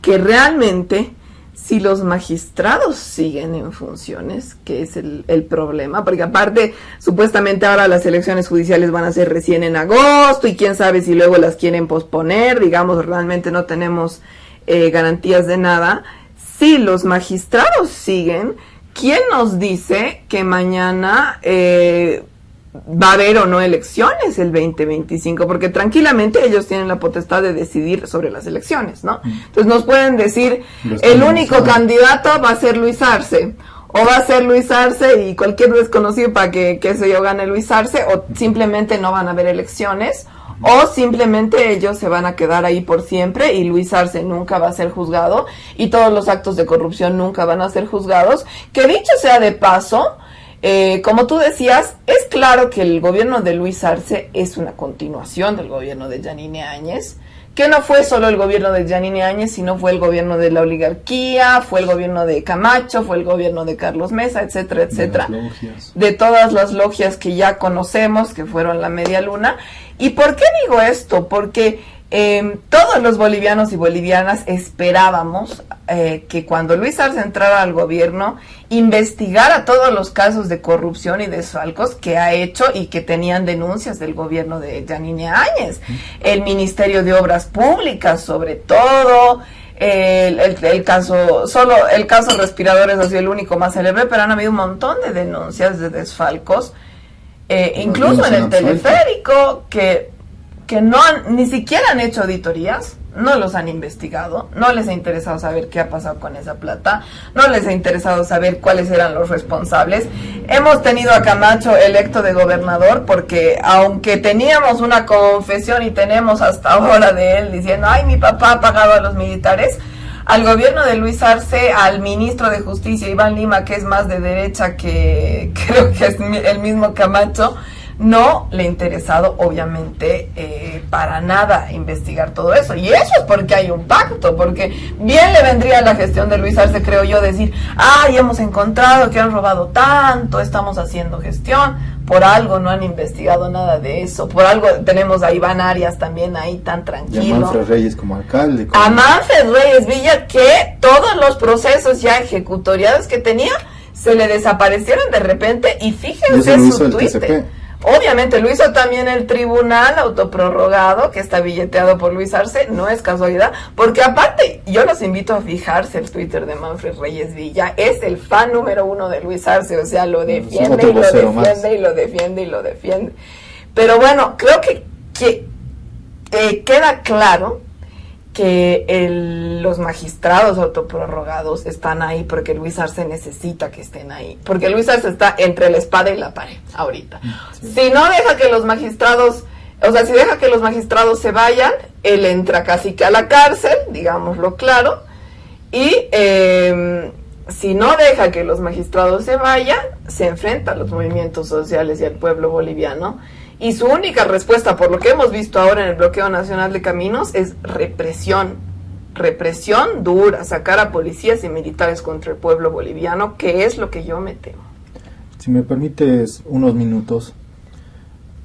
B: que realmente, si los magistrados siguen en funciones, que es el problema, porque aparte, supuestamente ahora las elecciones judiciales van a ser recién en agosto, y quién sabe si luego las quieren posponer, digamos, realmente no tenemos garantías de nada. Si los magistrados siguen, ¿quién nos dice que mañana va a haber o no elecciones el 2025? Porque tranquilamente ellos tienen la potestad de decidir sobre las elecciones, ¿no? Entonces nos pueden decir, el único candidato va a ser Luis Arce, o va a ser Luis Arce y cualquier desconocido para que, qué sé yo, gane Luis Arce, o simplemente no van a haber elecciones, o simplemente ellos se van a quedar ahí por siempre y Luis Arce nunca va a ser juzgado y todos los actos de corrupción nunca van a ser juzgados. Que dicho sea de paso, como tú decías, es claro que el gobierno de Luis Arce es una continuación del gobierno de Yanine Áñez, que no fue solo el gobierno de Yanine Áñez, sino fue el gobierno de la oligarquía, fue el gobierno de Camacho, fue el gobierno de Carlos Mesa, etcétera, etcétera, de todas las logias que ya conocemos, que fueron la media luna. ¿Y por qué digo esto? Porque todos los bolivianos y bolivianas esperábamos que cuando Luis Arce entrara al gobierno, investigara todos los casos de corrupción y desfalcos que ha hecho y que tenían denuncias del gobierno de Yanine Áñez. El Ministerio de Obras Públicas, sobre todo, el caso, solo el caso respiradores ha sido el único más célebre, pero han habido un montón de denuncias de desfalcos, incluso en el teleférico, que no han, ni siquiera han hecho auditorías, no los han investigado, no les ha interesado saber qué ha pasado con esa plata, no les ha interesado saber cuáles eran los responsables. Hemos tenido a Camacho electo de gobernador porque aunque teníamos una confesión y tenemos hasta ahora de él diciendo, ay, mi papá ha pagado a los militares, al gobierno de Luis Arce, al ministro de Justicia, Iván Lima, que es más de derecha que creo que es el mismo Camacho, no le ha interesado, obviamente, para nada investigar todo eso. Y eso es porque hay un pacto, porque bien le vendría a la gestión de Luis Arce, creo yo, decir, ay, hemos encontrado que han robado tanto, estamos haciendo gestión. Por algo no han investigado nada de eso, por algo tenemos a Iván Arias también ahí tan tranquilo.
C: Y a Manfred Reyes como alcalde.
B: A Manfred Reyes Villa, que todos los procesos ya ejecutoriados que tenía, se le desaparecieron de repente, y fíjense su Twitter. Obviamente lo hizo también el tribunal autoprorrogado, que está billeteado por Luis Arce, no es casualidad, porque aparte, yo los invito a fijarse el Twitter de Manfred Reyes Villa, es el fan número 1 de Luis Arce, o sea, lo defiende y lo defiende y lo defiende y lo defiende. Pero bueno, creo que queda claro que los magistrados autoprorrogados están ahí porque Luis Arce necesita que estén ahí, porque Luis Arce está entre la espada y la pared ahorita. Sí. Si no deja que los magistrados, o sea, si deja que los magistrados se vayan, él entra casi que a la cárcel, digámoslo claro, y si no deja que los magistrados se vayan, se enfrenta a los movimientos sociales y al pueblo boliviano. Y su única respuesta, por lo que hemos visto ahora en el bloqueo nacional de caminos, es represión. Represión dura, sacar a policías y militares contra el pueblo boliviano, que es lo que yo me temo.
C: Si me permites unos minutos,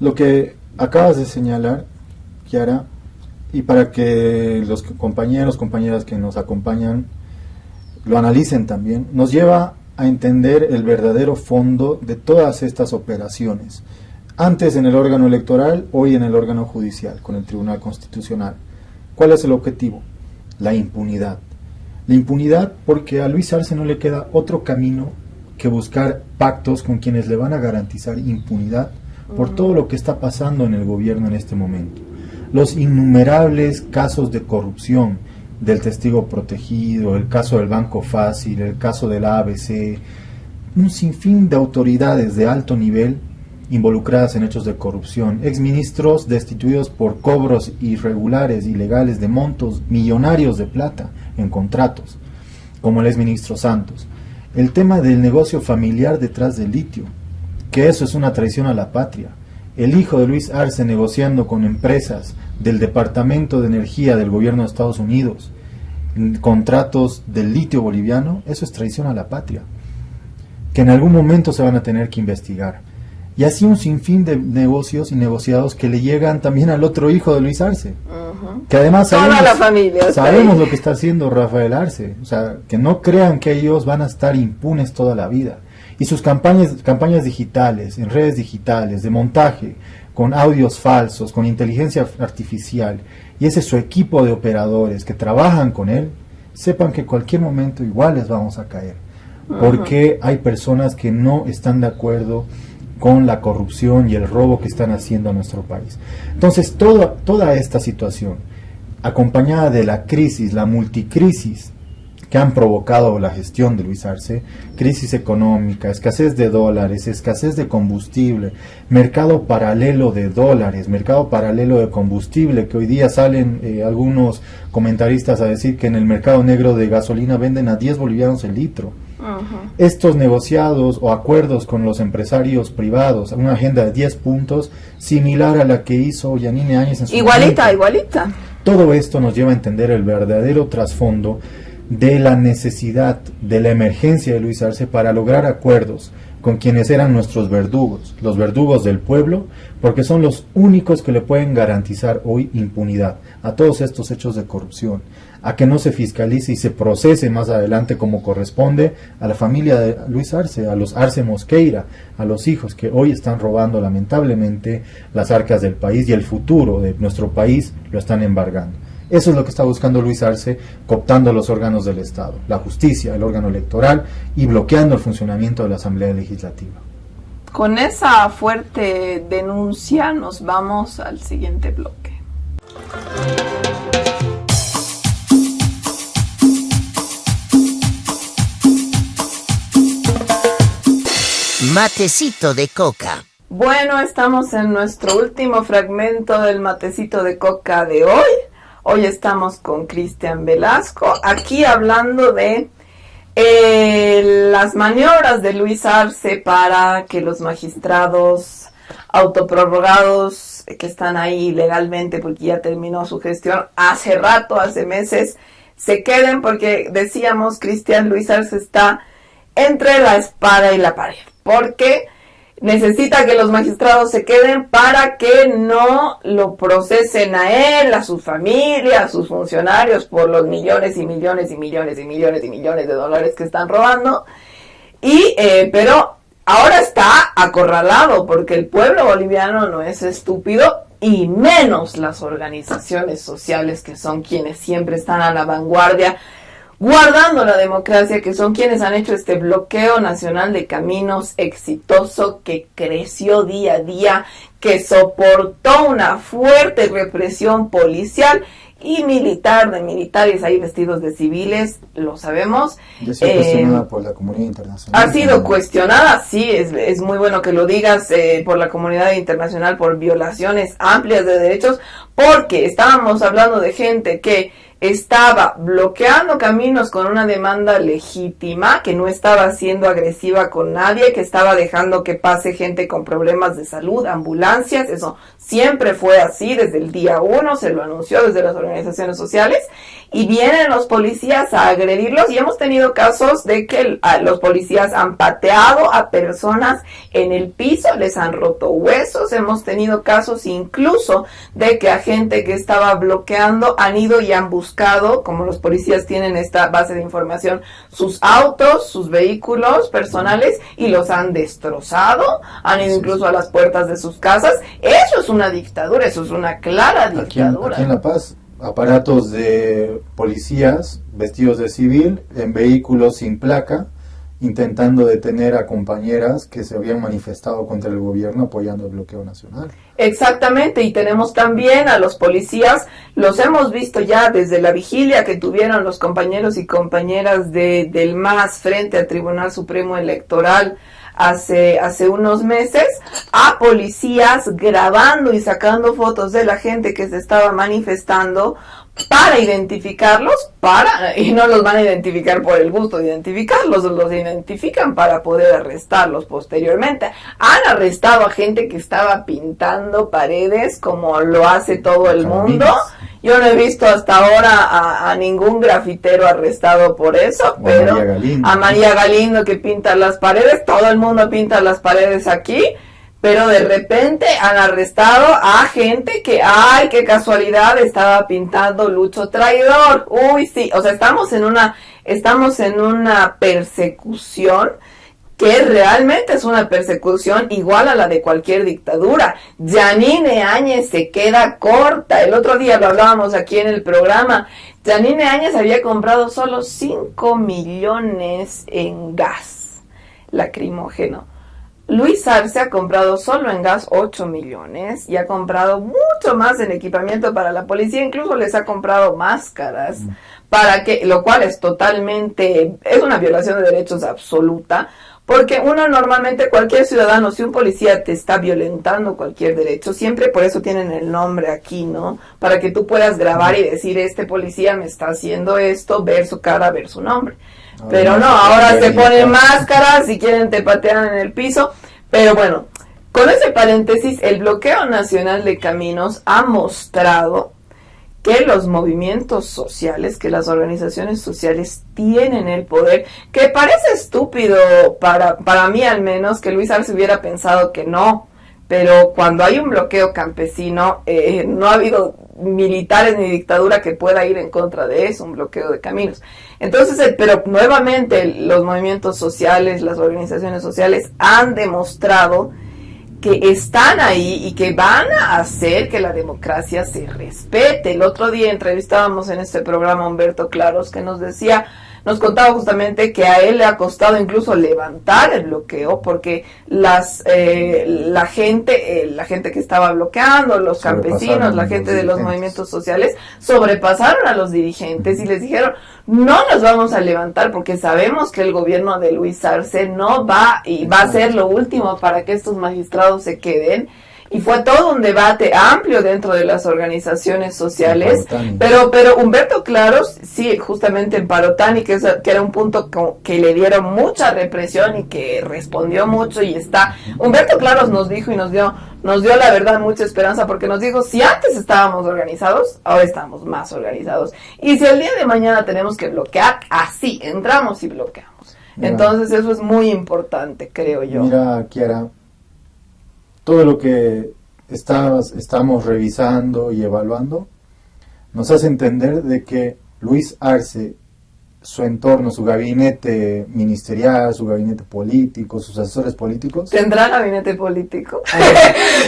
C: lo que acabas de señalar, Kiara, y para que los compañeros, compañeras que nos acompañan lo analicen también, nos lleva a entender el verdadero fondo de todas estas operaciones. Antes en el órgano electoral, hoy en el órgano judicial, con el Tribunal Constitucional. ¿Cuál es el objetivo? La impunidad. La impunidad porque a Luis Arce no le queda otro camino que buscar pactos con quienes le van a garantizar impunidad por todo lo que está pasando en el gobierno en este momento. Los innumerables casos de corrupción del testigo protegido, el caso del Banco Fácil, el caso de la ABC, un sinfín de autoridades de alto nivel involucradas en hechos de corrupción, exministros destituidos por cobros irregulares, ilegales de montos millonarios de plata en contratos, como el exministro Santos. El tema del negocio familiar detrás del litio, que eso es una traición a la patria. El hijo de Luis Arce negociando con empresas del Departamento de Energía del gobierno de Estados Unidos, contratos del litio boliviano, eso es traición a la patria, que en algún momento se van a tener que investigar. Y así un sinfín de negocios y negociados que le llegan también al otro hijo de Luis Arce, que además sabemos lo que está haciendo Rafael Arce, o sea, que no crean que ellos van a estar impunes toda la vida. Y sus campañas digitales, en redes digitales, de montaje, con audios falsos, con inteligencia artificial, y ese es su equipo de operadores que trabajan con él, sepan que en cualquier momento igual les vamos a caer, porque hay personas que no están de acuerdo con la corrupción y el robo que están haciendo a nuestro país. Entonces, toda esta situación, acompañada de la crisis, la multicrisis, que han provocado la gestión de Luis Arce, crisis económica, escasez de dólares, escasez de combustible, mercado paralelo de dólares, mercado paralelo de combustible, que hoy día salen algunos comentaristas a decir que en el mercado negro de gasolina venden a 10 bolivianos el litro. Estos negociados o acuerdos con los empresarios privados, una agenda de 10 puntos, similar a la que hizo Yanine Áñez en su momento. Igualita. Todo esto nos lleva a entender el verdadero trasfondo de la necesidad, de la emergencia de Luis Arce para lograr acuerdos con quienes eran nuestros verdugos, los verdugos del pueblo, porque son los únicos que le pueden garantizar hoy impunidad a todos estos hechos de corrupción, a que no se fiscalice y se procese más adelante como corresponde a la familia de Luis Arce, a los Arce Mosqueira, a los hijos que hoy están robando lamentablemente las arcas del país y el futuro de nuestro país lo están embargando. Eso es lo que está buscando Luis Arce, cooptando los órganos del Estado, la justicia, el órgano electoral y bloqueando el funcionamiento de la Asamblea Legislativa.
B: Con esa fuerte denuncia nos vamos al siguiente bloque.
A: Matecito de coca.
B: Bueno, estamos en nuestro último fragmento del matecito de coca de hoy. Hoy estamos con Cristian Velasco, aquí hablando de las maniobras de Luis Arce para que los magistrados autoprorrogados que están ahí ilegalmente porque ya terminó su gestión hace rato, hace meses, se queden porque decíamos, Cristian, Luis Arce está entre la espada y la pared, porque necesita que los magistrados se queden para que no lo procesen a él, a su familia, a sus funcionarios por los millones y millones y millones y millones y millones de dólares que están robando. Pero ahora está acorralado porque el pueblo boliviano no es estúpido y menos las organizaciones sociales que son quienes siempre están a la vanguardia guardando la democracia, que son quienes han hecho este bloqueo nacional de caminos exitoso que creció día a día, que soportó una fuerte represión policial y militar, de militares ahí vestidos de civiles, lo sabemos.
C: Ya ha sido cuestionada por la comunidad internacional.
B: Ha sido cuestionada, sí, es muy bueno que lo digas, por la comunidad internacional, por violaciones amplias de derechos, porque estábamos hablando de gente que estaba bloqueando caminos con una demanda legítima, que no estaba siendo agresiva con nadie, que estaba dejando que pase gente con problemas de salud, ambulancias, eso siempre fue así desde el día 1, se lo anunció desde las organizaciones sociales, y vienen los policías a agredirlos, y hemos tenido casos de que los policías han pateado a personas en el piso, les han roto huesos, hemos tenido casos incluso de que a gente que estaba bloqueando han ido y han buscado, como los policías tienen esta base de información, sus autos, sus vehículos personales y los han destrozado, han ido incluso a las puertas de sus casas. Eso es una dictadura, eso es una clara dictadura.
C: Aquí en La Paz, aparatos de policías vestidos de civil en vehículos sin placa, intentando detener a compañeras que se habían manifestado contra el gobierno apoyando el bloqueo nacional.
B: Exactamente, y tenemos también a los policías, los hemos visto ya desde la vigilia que tuvieron los compañeros y compañeras del MAS frente al Tribunal Supremo Electoral hace unos meses a policías grabando y sacando fotos de la gente que se estaba manifestando para identificarlos, y no los van a identificar por el gusto de identificarlos, los identifican para poder arrestarlos posteriormente. Han arrestado a gente que estaba pintando paredes como lo hace todo el mundo. Yo no he visto hasta ahora a ningún grafitero arrestado por eso, pero a María Galindo que pinta las paredes, todo el mundo pinta las paredes aquí. Pero de repente han arrestado a gente que, ¡ay, qué casualidad! Estaba pintando Lucho Traidor. Uy, sí, o sea, estamos en una persecución que realmente es una persecución igual a la de cualquier dictadura. Yanine Áñez se queda corta. El otro día lo hablábamos aquí en el programa. Yanine Áñez había comprado solo 5 millones en gas lacrimógeno. Luis Arce ha comprado solo en gas 8 millones y ha comprado mucho más en equipamiento para la policía, incluso les ha comprado máscaras, lo cual es una violación de derechos absoluta, porque uno normalmente, cualquier ciudadano, si un policía te está violentando cualquier derecho, siempre por eso tienen el nombre aquí, ¿no? Para que tú puedas grabar y decir, este policía me está haciendo esto, ver su cara, ver su nombre. Pero no, ahora se ponen máscaras, si quieren te patean en el piso. Pero bueno, con ese paréntesis, el bloqueo nacional de caminos ha mostrado que los movimientos sociales, que las organizaciones sociales tienen el poder, que parece estúpido para mí al menos, que Luis Arce hubiera pensado que no, pero cuando hay un bloqueo campesino, no ha habido militares ni dictadura que pueda ir en contra de eso, un bloqueo de caminos. Entonces, pero nuevamente los movimientos sociales, las organizaciones sociales han demostrado que están ahí y que van a hacer que la democracia se respete. El otro día entrevistábamos en este programa a Humberto Claros, que nos contaba justamente que a él le ha costado incluso levantar el bloqueo, porque la gente que estaba bloqueando, los campesinos, la gente de los movimientos sociales, sobrepasaron a los dirigentes y les dijeron, no nos vamos a levantar porque sabemos que el gobierno de Luis Arce no va y va a ser lo último para que estos magistrados se queden. Y fue todo un debate amplio dentro de las organizaciones sociales, pero Humberto Claros, sí, justamente en Parotani, que era un punto que le dieron mucha represión y que respondió mucho, y Humberto Claros nos dijo y nos dio la verdad mucha esperanza, porque nos dijo, si antes estábamos organizados, ahora estamos más organizados, y si el día de mañana tenemos que bloquear, así, entramos y bloqueamos. Mira, entonces eso es muy importante, creo yo.
C: Mira, Kiara, todo lo que estamos revisando y evaluando nos hace entender de que Luis Arce, su entorno, su gabinete ministerial, su gabinete político, sus asesores políticos...
B: ¿Tendrá gabinete político?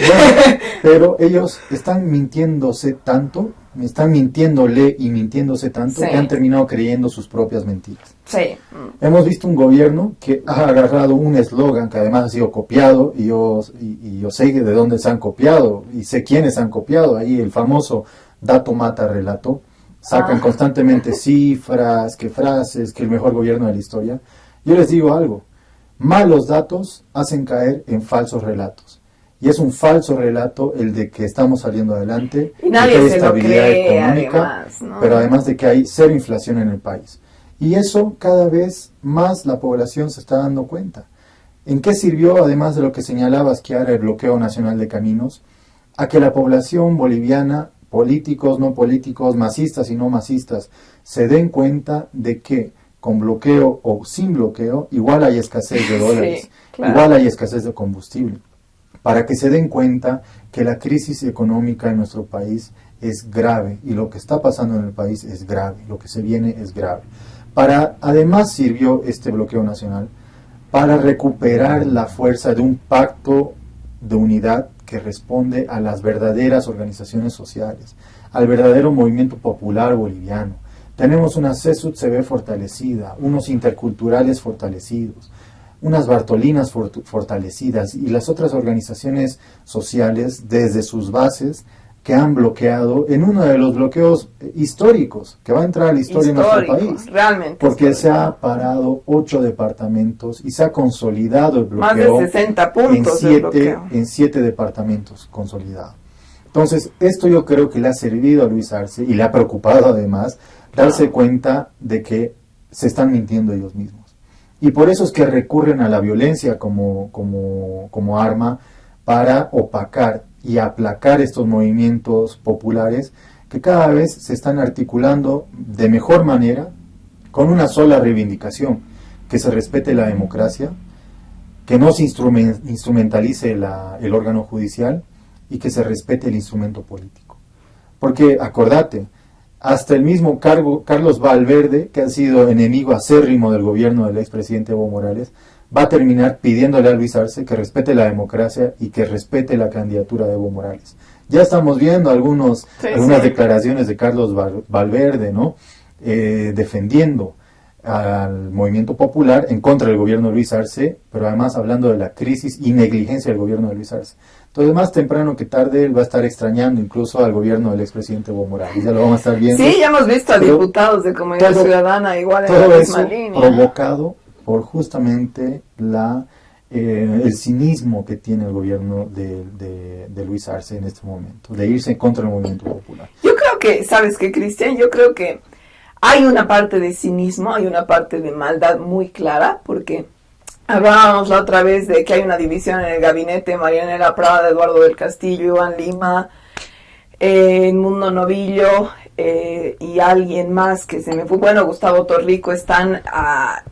C: Bueno, pero ellos están mintiéndose tanto, están mintiéndole y mintiéndose tanto, sí, que han terminado creyendo sus propias mentiras.
B: Sí.
C: Hemos visto un gobierno que ha agarrado un eslogan que además ha sido copiado, y yo sé de dónde se han copiado y sé quiénes han copiado. Ahí el famoso dato mata relato. Sacan constantemente cifras, que frases, que el mejor gobierno de la historia. Yo les digo algo, malos datos hacen caer en falsos relatos. Y es un falso relato el de que estamos saliendo adelante,
B: y nadie
C: que hay
B: se
C: estabilidad
B: lo cree,
C: económica,
B: además, ¿no?
C: Pero además de que hay cero inflación en el país. Y eso cada vez más la población se está dando cuenta. ¿En qué sirvió, además de lo que señalabas, que era el bloqueo nacional de caminos? A que la población boliviana, políticos, no políticos, masistas y no masistas, se den cuenta de que con bloqueo o sin bloqueo, igual hay escasez de dólares, sí, claro, igual hay escasez de combustible. Para que se den cuenta que la crisis económica en nuestro país es grave, y lo que está pasando en el país es grave, lo que se viene es grave. Además sirvió este bloqueo nacional para recuperar la fuerza de un pacto de unidad que responde a las verdaderas organizaciones sociales, al verdadero movimiento popular boliviano. Tenemos una CESUD-CB fortalecida, unos interculturales fortalecidos, unas Bartolinas fortalecidas, y las otras organizaciones sociales desde sus bases que han bloqueado en uno de los bloqueos históricos que va a entrar a la historia de nuestro país.
B: Realmente.
C: Porque se ha parado 8 departamentos y se ha consolidado el bloqueo.
B: Más de 60 puntos
C: en 7 departamentos consolidados. Entonces, esto yo creo que le ha servido a Luis Arce y le ha preocupado además darse cuenta de que se están mintiendo ellos mismos. Y por eso es que recurren a la violencia como arma para opacar y aplacar estos movimientos populares que cada vez se están articulando de mejor manera con una sola reivindicación: que se respete la democracia, que no se instrumentalice el órgano judicial y que se respete el instrumento político. Porque acordate, hasta el mismo Carlos Valverde, que ha sido enemigo acérrimo del gobierno del expresidente Evo Morales, va a terminar pidiéndole a Luis Arce que respete la democracia y que respete la candidatura de Evo Morales. Ya estamos viendo algunas declaraciones de Carlos Valverde, ¿no? Defendiendo al movimiento popular en contra del gobierno de Luis Arce, pero además hablando de la crisis y negligencia del gobierno de Luis Arce. Entonces, más temprano que tarde, él va a estar extrañando incluso al gobierno del expresidente Evo Morales. Ya lo vamos a estar viendo.
B: Sí, ya hemos visto a diputados de Comunidad Ciudadana igual en la misma línea.
C: Provocado por justamente el cinismo que tiene el gobierno de Luis Arce en este momento, de irse contra el movimiento popular.
B: Yo creo que, ¿sabes qué, Cristian? Yo creo que hay una parte de cinismo, hay una parte de maldad muy clara, porque hablábamos la otra vez de que hay una división en el gabinete: Marianela Prada, Eduardo del Castillo, Iván Lima, Mundo Novillo y alguien más que se me fue. Bueno, Gustavo Torrico están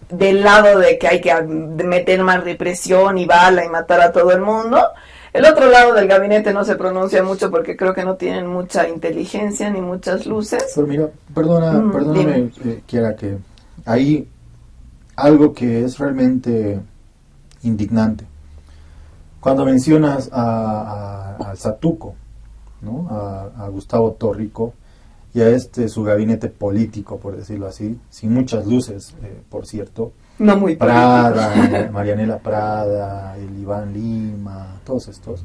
B: del lado de que hay que meter más represión y bala y matar a todo el mundo. El otro lado del gabinete no se pronuncia mucho porque creo que no tienen mucha inteligencia ni muchas luces.
C: Pero mira, perdóname, Kiara, que hay algo que es realmente indignante. Cuando mencionas al Satuco, ¿no? a Gustavo Torrico y a su gabinete político, por decirlo así, sin muchas luces, por cierto.
B: No muy
C: Prada, Marianela Prada, el Iván Lima, todos estos.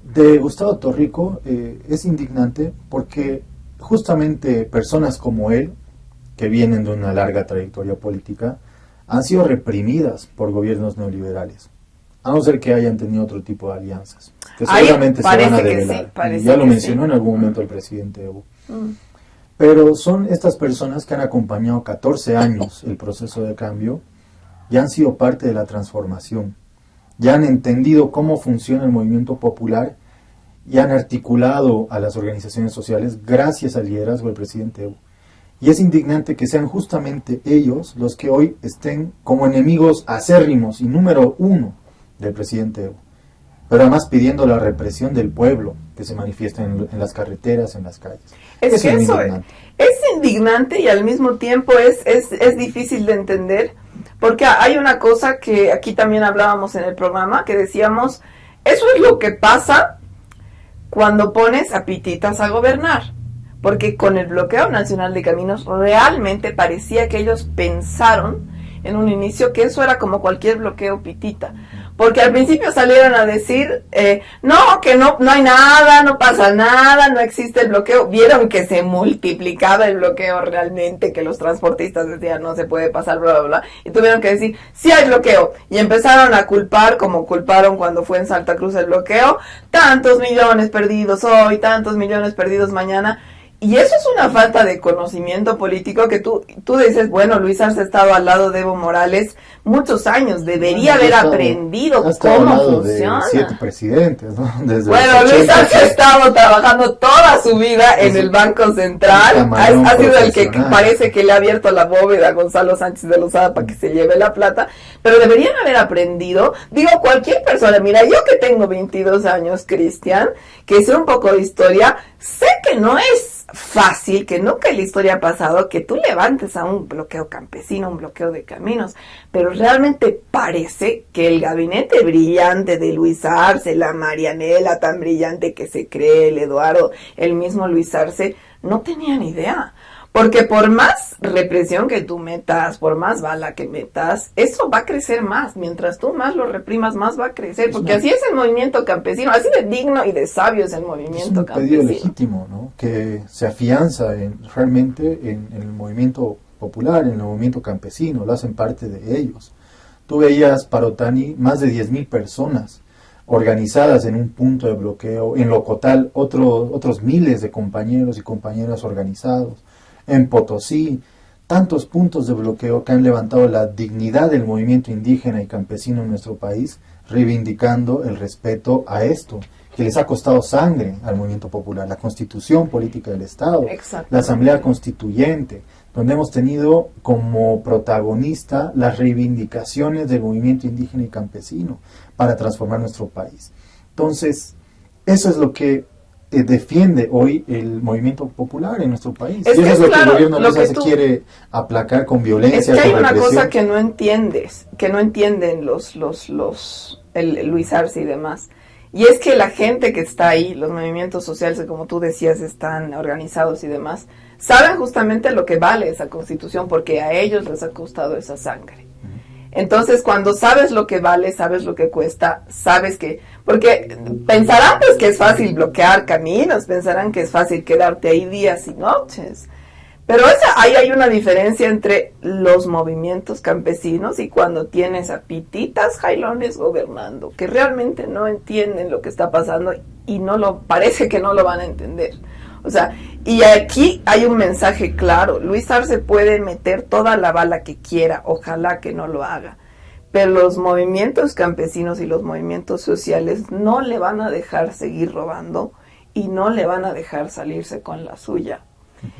C: De Gustavo Torrico es indignante porque justamente personas como él, que vienen de una larga trayectoria política, han sido reprimidas por gobiernos neoliberales, a no ser que hayan tenido otro tipo de alianzas, que seguramente se van a develar. Ya lo mencionó en algún momento el presidente Evo. Pero son estas personas que han acompañado 14 años el proceso de cambio y han sido parte de la transformación. Ya han entendido cómo funciona el movimiento popular y han articulado a las organizaciones sociales gracias al liderazgo del presidente Evo. Y es indignante que sean justamente ellos los que hoy estén como enemigos acérrimos y número 1 del presidente Evo. Pero además pidiendo la represión del pueblo que se manifiesta en las carreteras, en las calles.
B: Es que eso es indignante y al mismo tiempo es difícil de entender, porque hay una cosa que aquí también hablábamos en el programa, que decíamos, eso es lo que pasa cuando pones a pititas a gobernar, porque con el bloqueo nacional de caminos realmente parecía que ellos pensaron en un inicio que eso era como cualquier bloqueo pitita. Porque al principio salieron a decir, que no hay nada, no pasa nada, no existe el bloqueo. Vieron que se multiplicaba el bloqueo realmente, que los transportistas decían no se puede pasar, bla, bla, bla. Y tuvieron que decir, sí hay bloqueo. Y empezaron a culpar, como culparon cuando fue en Santa Cruz el bloqueo, tantos millones perdidos hoy, tantos millones perdidos mañana. Y eso es una falta de conocimiento político que tú dices, bueno, Luis Arce ha estado al lado de Evo Morales muchos años, debería haber aprendido cómo funciona.
C: De 7 presidentes, ¿no?
B: Luis Arce ha estado trabajando toda su vida en el Banco Central, ha sido el que parece que le ha abierto la bóveda a Gonzalo Sánchez de Lozada para que se lleve la plata, pero deberían haber aprendido, digo, cualquier persona, mira, yo que tengo 22 años, Cristian, que sé un poco de historia, sé que no es fácil, que nunca en la historia ha pasado que tú levantes a un bloqueo campesino, un bloqueo de caminos, pero realmente parece que el gabinete brillante de Luis Arce, la Marianela tan brillante que se cree, el Eduardo, el mismo Luis Arce, no tenían idea, Porque por más represión que tú metas, por más bala que metas, eso va a crecer más. Mientras tú más lo reprimas, más va a crecer. Porque así es el movimiento campesino, así de digno y de sabio es el movimiento campesino.
C: Es un pedido legítimo, ¿no? Que se afianza realmente en el movimiento popular, en el movimiento campesino, lo hacen parte de ellos. Tú veías Parotani, más de 10.000 personas organizadas en un punto de bloqueo, en Locotal otros miles de compañeros y compañeras organizados, en Potosí, tantos puntos de bloqueo que han levantado la dignidad del movimiento indígena y campesino en nuestro país, reivindicando el respeto a esto, que les ha costado sangre al movimiento popular, la Constitución Política del Estado, la Asamblea Constituyente, donde hemos tenido como protagonista las reivindicaciones del movimiento indígena y campesino para transformar nuestro país. Entonces, eso es lo que defiende hoy el movimiento popular en nuestro país. Y eso es lo que el gobierno se quiere aplacar con violencia.
B: Es que hay una cosa que no entiendes, que no entienden el Luis Arce y demás. Y es que la gente que está ahí, los movimientos sociales que como tú decías están organizados y demás, saben justamente lo que vale esa Constitución porque a ellos les ha costado esa sangre. Entonces, cuando sabes lo que vale, sabes lo que cuesta, sabes que... Porque pensarán pues que es fácil bloquear caminos, pensarán que es fácil quedarte ahí días y noches. Pero ahí hay una diferencia entre los movimientos campesinos y cuando tienes a pititas jailones gobernando, que realmente no entienden lo que está pasando y parece que no lo van a entender. O sea, y aquí hay un mensaje claro. Luis Arce puede meter toda la bala que quiera, ojalá que no lo haga. Pero los movimientos campesinos y los movimientos sociales no le van a dejar seguir robando y no le van a dejar salirse con la suya.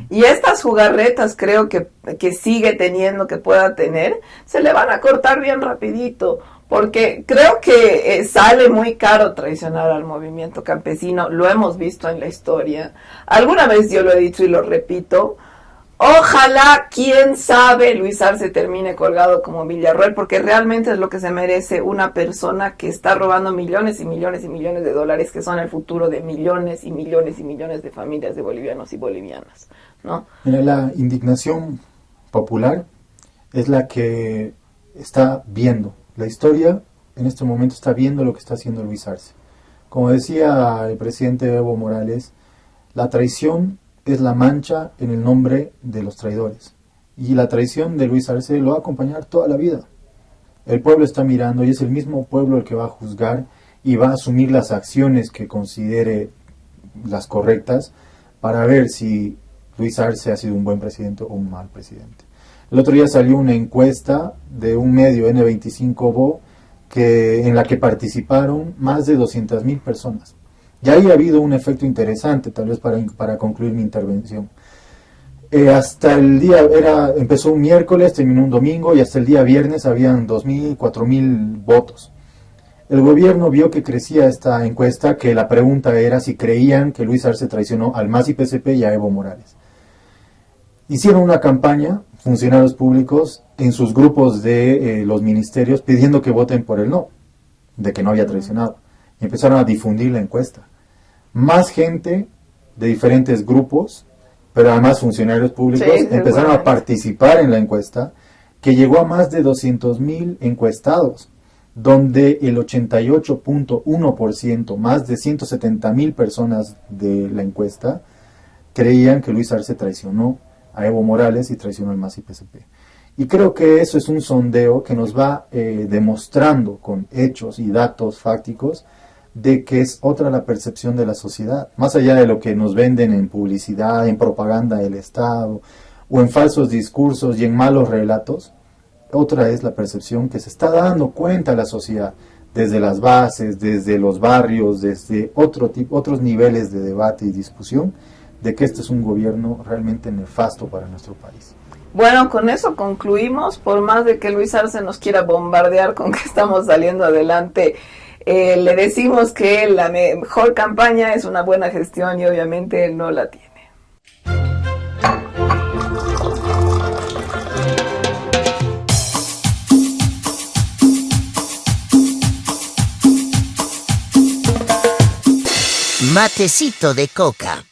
B: Y estas jugarretas creo que sigue teniendo, que pueda tener, se le van a cortar bien rapidito. Porque creo que sale muy caro traicionar al movimiento campesino, lo hemos visto en la historia. Alguna vez yo lo he dicho y lo repito, ojalá, quién sabe, Luis Arce termine colgado como Villarroel, porque realmente es lo que se merece una persona que está robando millones y millones y millones de dólares, que son el futuro de millones y millones y millones de familias de bolivianos y bolivianas, ¿no?
C: Mira, la indignación popular es la que está viendo. La historia en este momento está viendo lo que está haciendo Luis Arce. Como decía el presidente Evo Morales, la traición es la mancha en el nombre de los traidores. Y la traición de Luis Arce lo va a acompañar toda la vida. El pueblo está mirando y es el mismo pueblo el que va a juzgar y va a asumir las acciones que considere las correctas para ver si Luis Arce ha sido un buen presidente o un mal presidente. El otro día salió una encuesta de un medio N25 en la que participaron más de 200.000 personas. Ya ahí ha habido un efecto interesante, tal vez para concluir mi intervención. Hasta el día, empezó un miércoles, terminó un domingo y hasta el día viernes habían 2.000, 4.000 votos. El gobierno vio que crecía esta encuesta, que la pregunta era si creían que Luis Arce traicionó al MAS y PSP y a Evo Morales. Hicieron una campaña, funcionarios públicos, en sus grupos de los ministerios, pidiendo que voten por el no, de que no había traicionado. Y empezaron a difundir la encuesta. Más gente de diferentes grupos, pero además funcionarios públicos, empezaron a participar en la encuesta, que llegó a más de 200.000 encuestados, donde el 88.1%, más de 170.000 personas de la encuesta, creían que Luis Arce traicionó a Evo Morales y traicionó al MAS y PSP. Y creo que eso es un sondeo que nos va demostrando con hechos y datos fácticos de que es otra la percepción de la sociedad, más allá de lo que nos venden en publicidad, en propaganda del Estado, o en falsos discursos y en malos relatos. Otra es la percepción que se está dando cuenta la sociedad, desde las bases, desde los barrios, desde otros niveles de debate y discusión, de que este es un gobierno realmente nefasto para nuestro país.
B: Bueno, con eso concluimos, por más de que Luis Arce nos quiera bombardear con que estamos saliendo adelante, le decimos que la mejor campaña es una buena gestión y obviamente no la tiene.
A: Matecito de coca.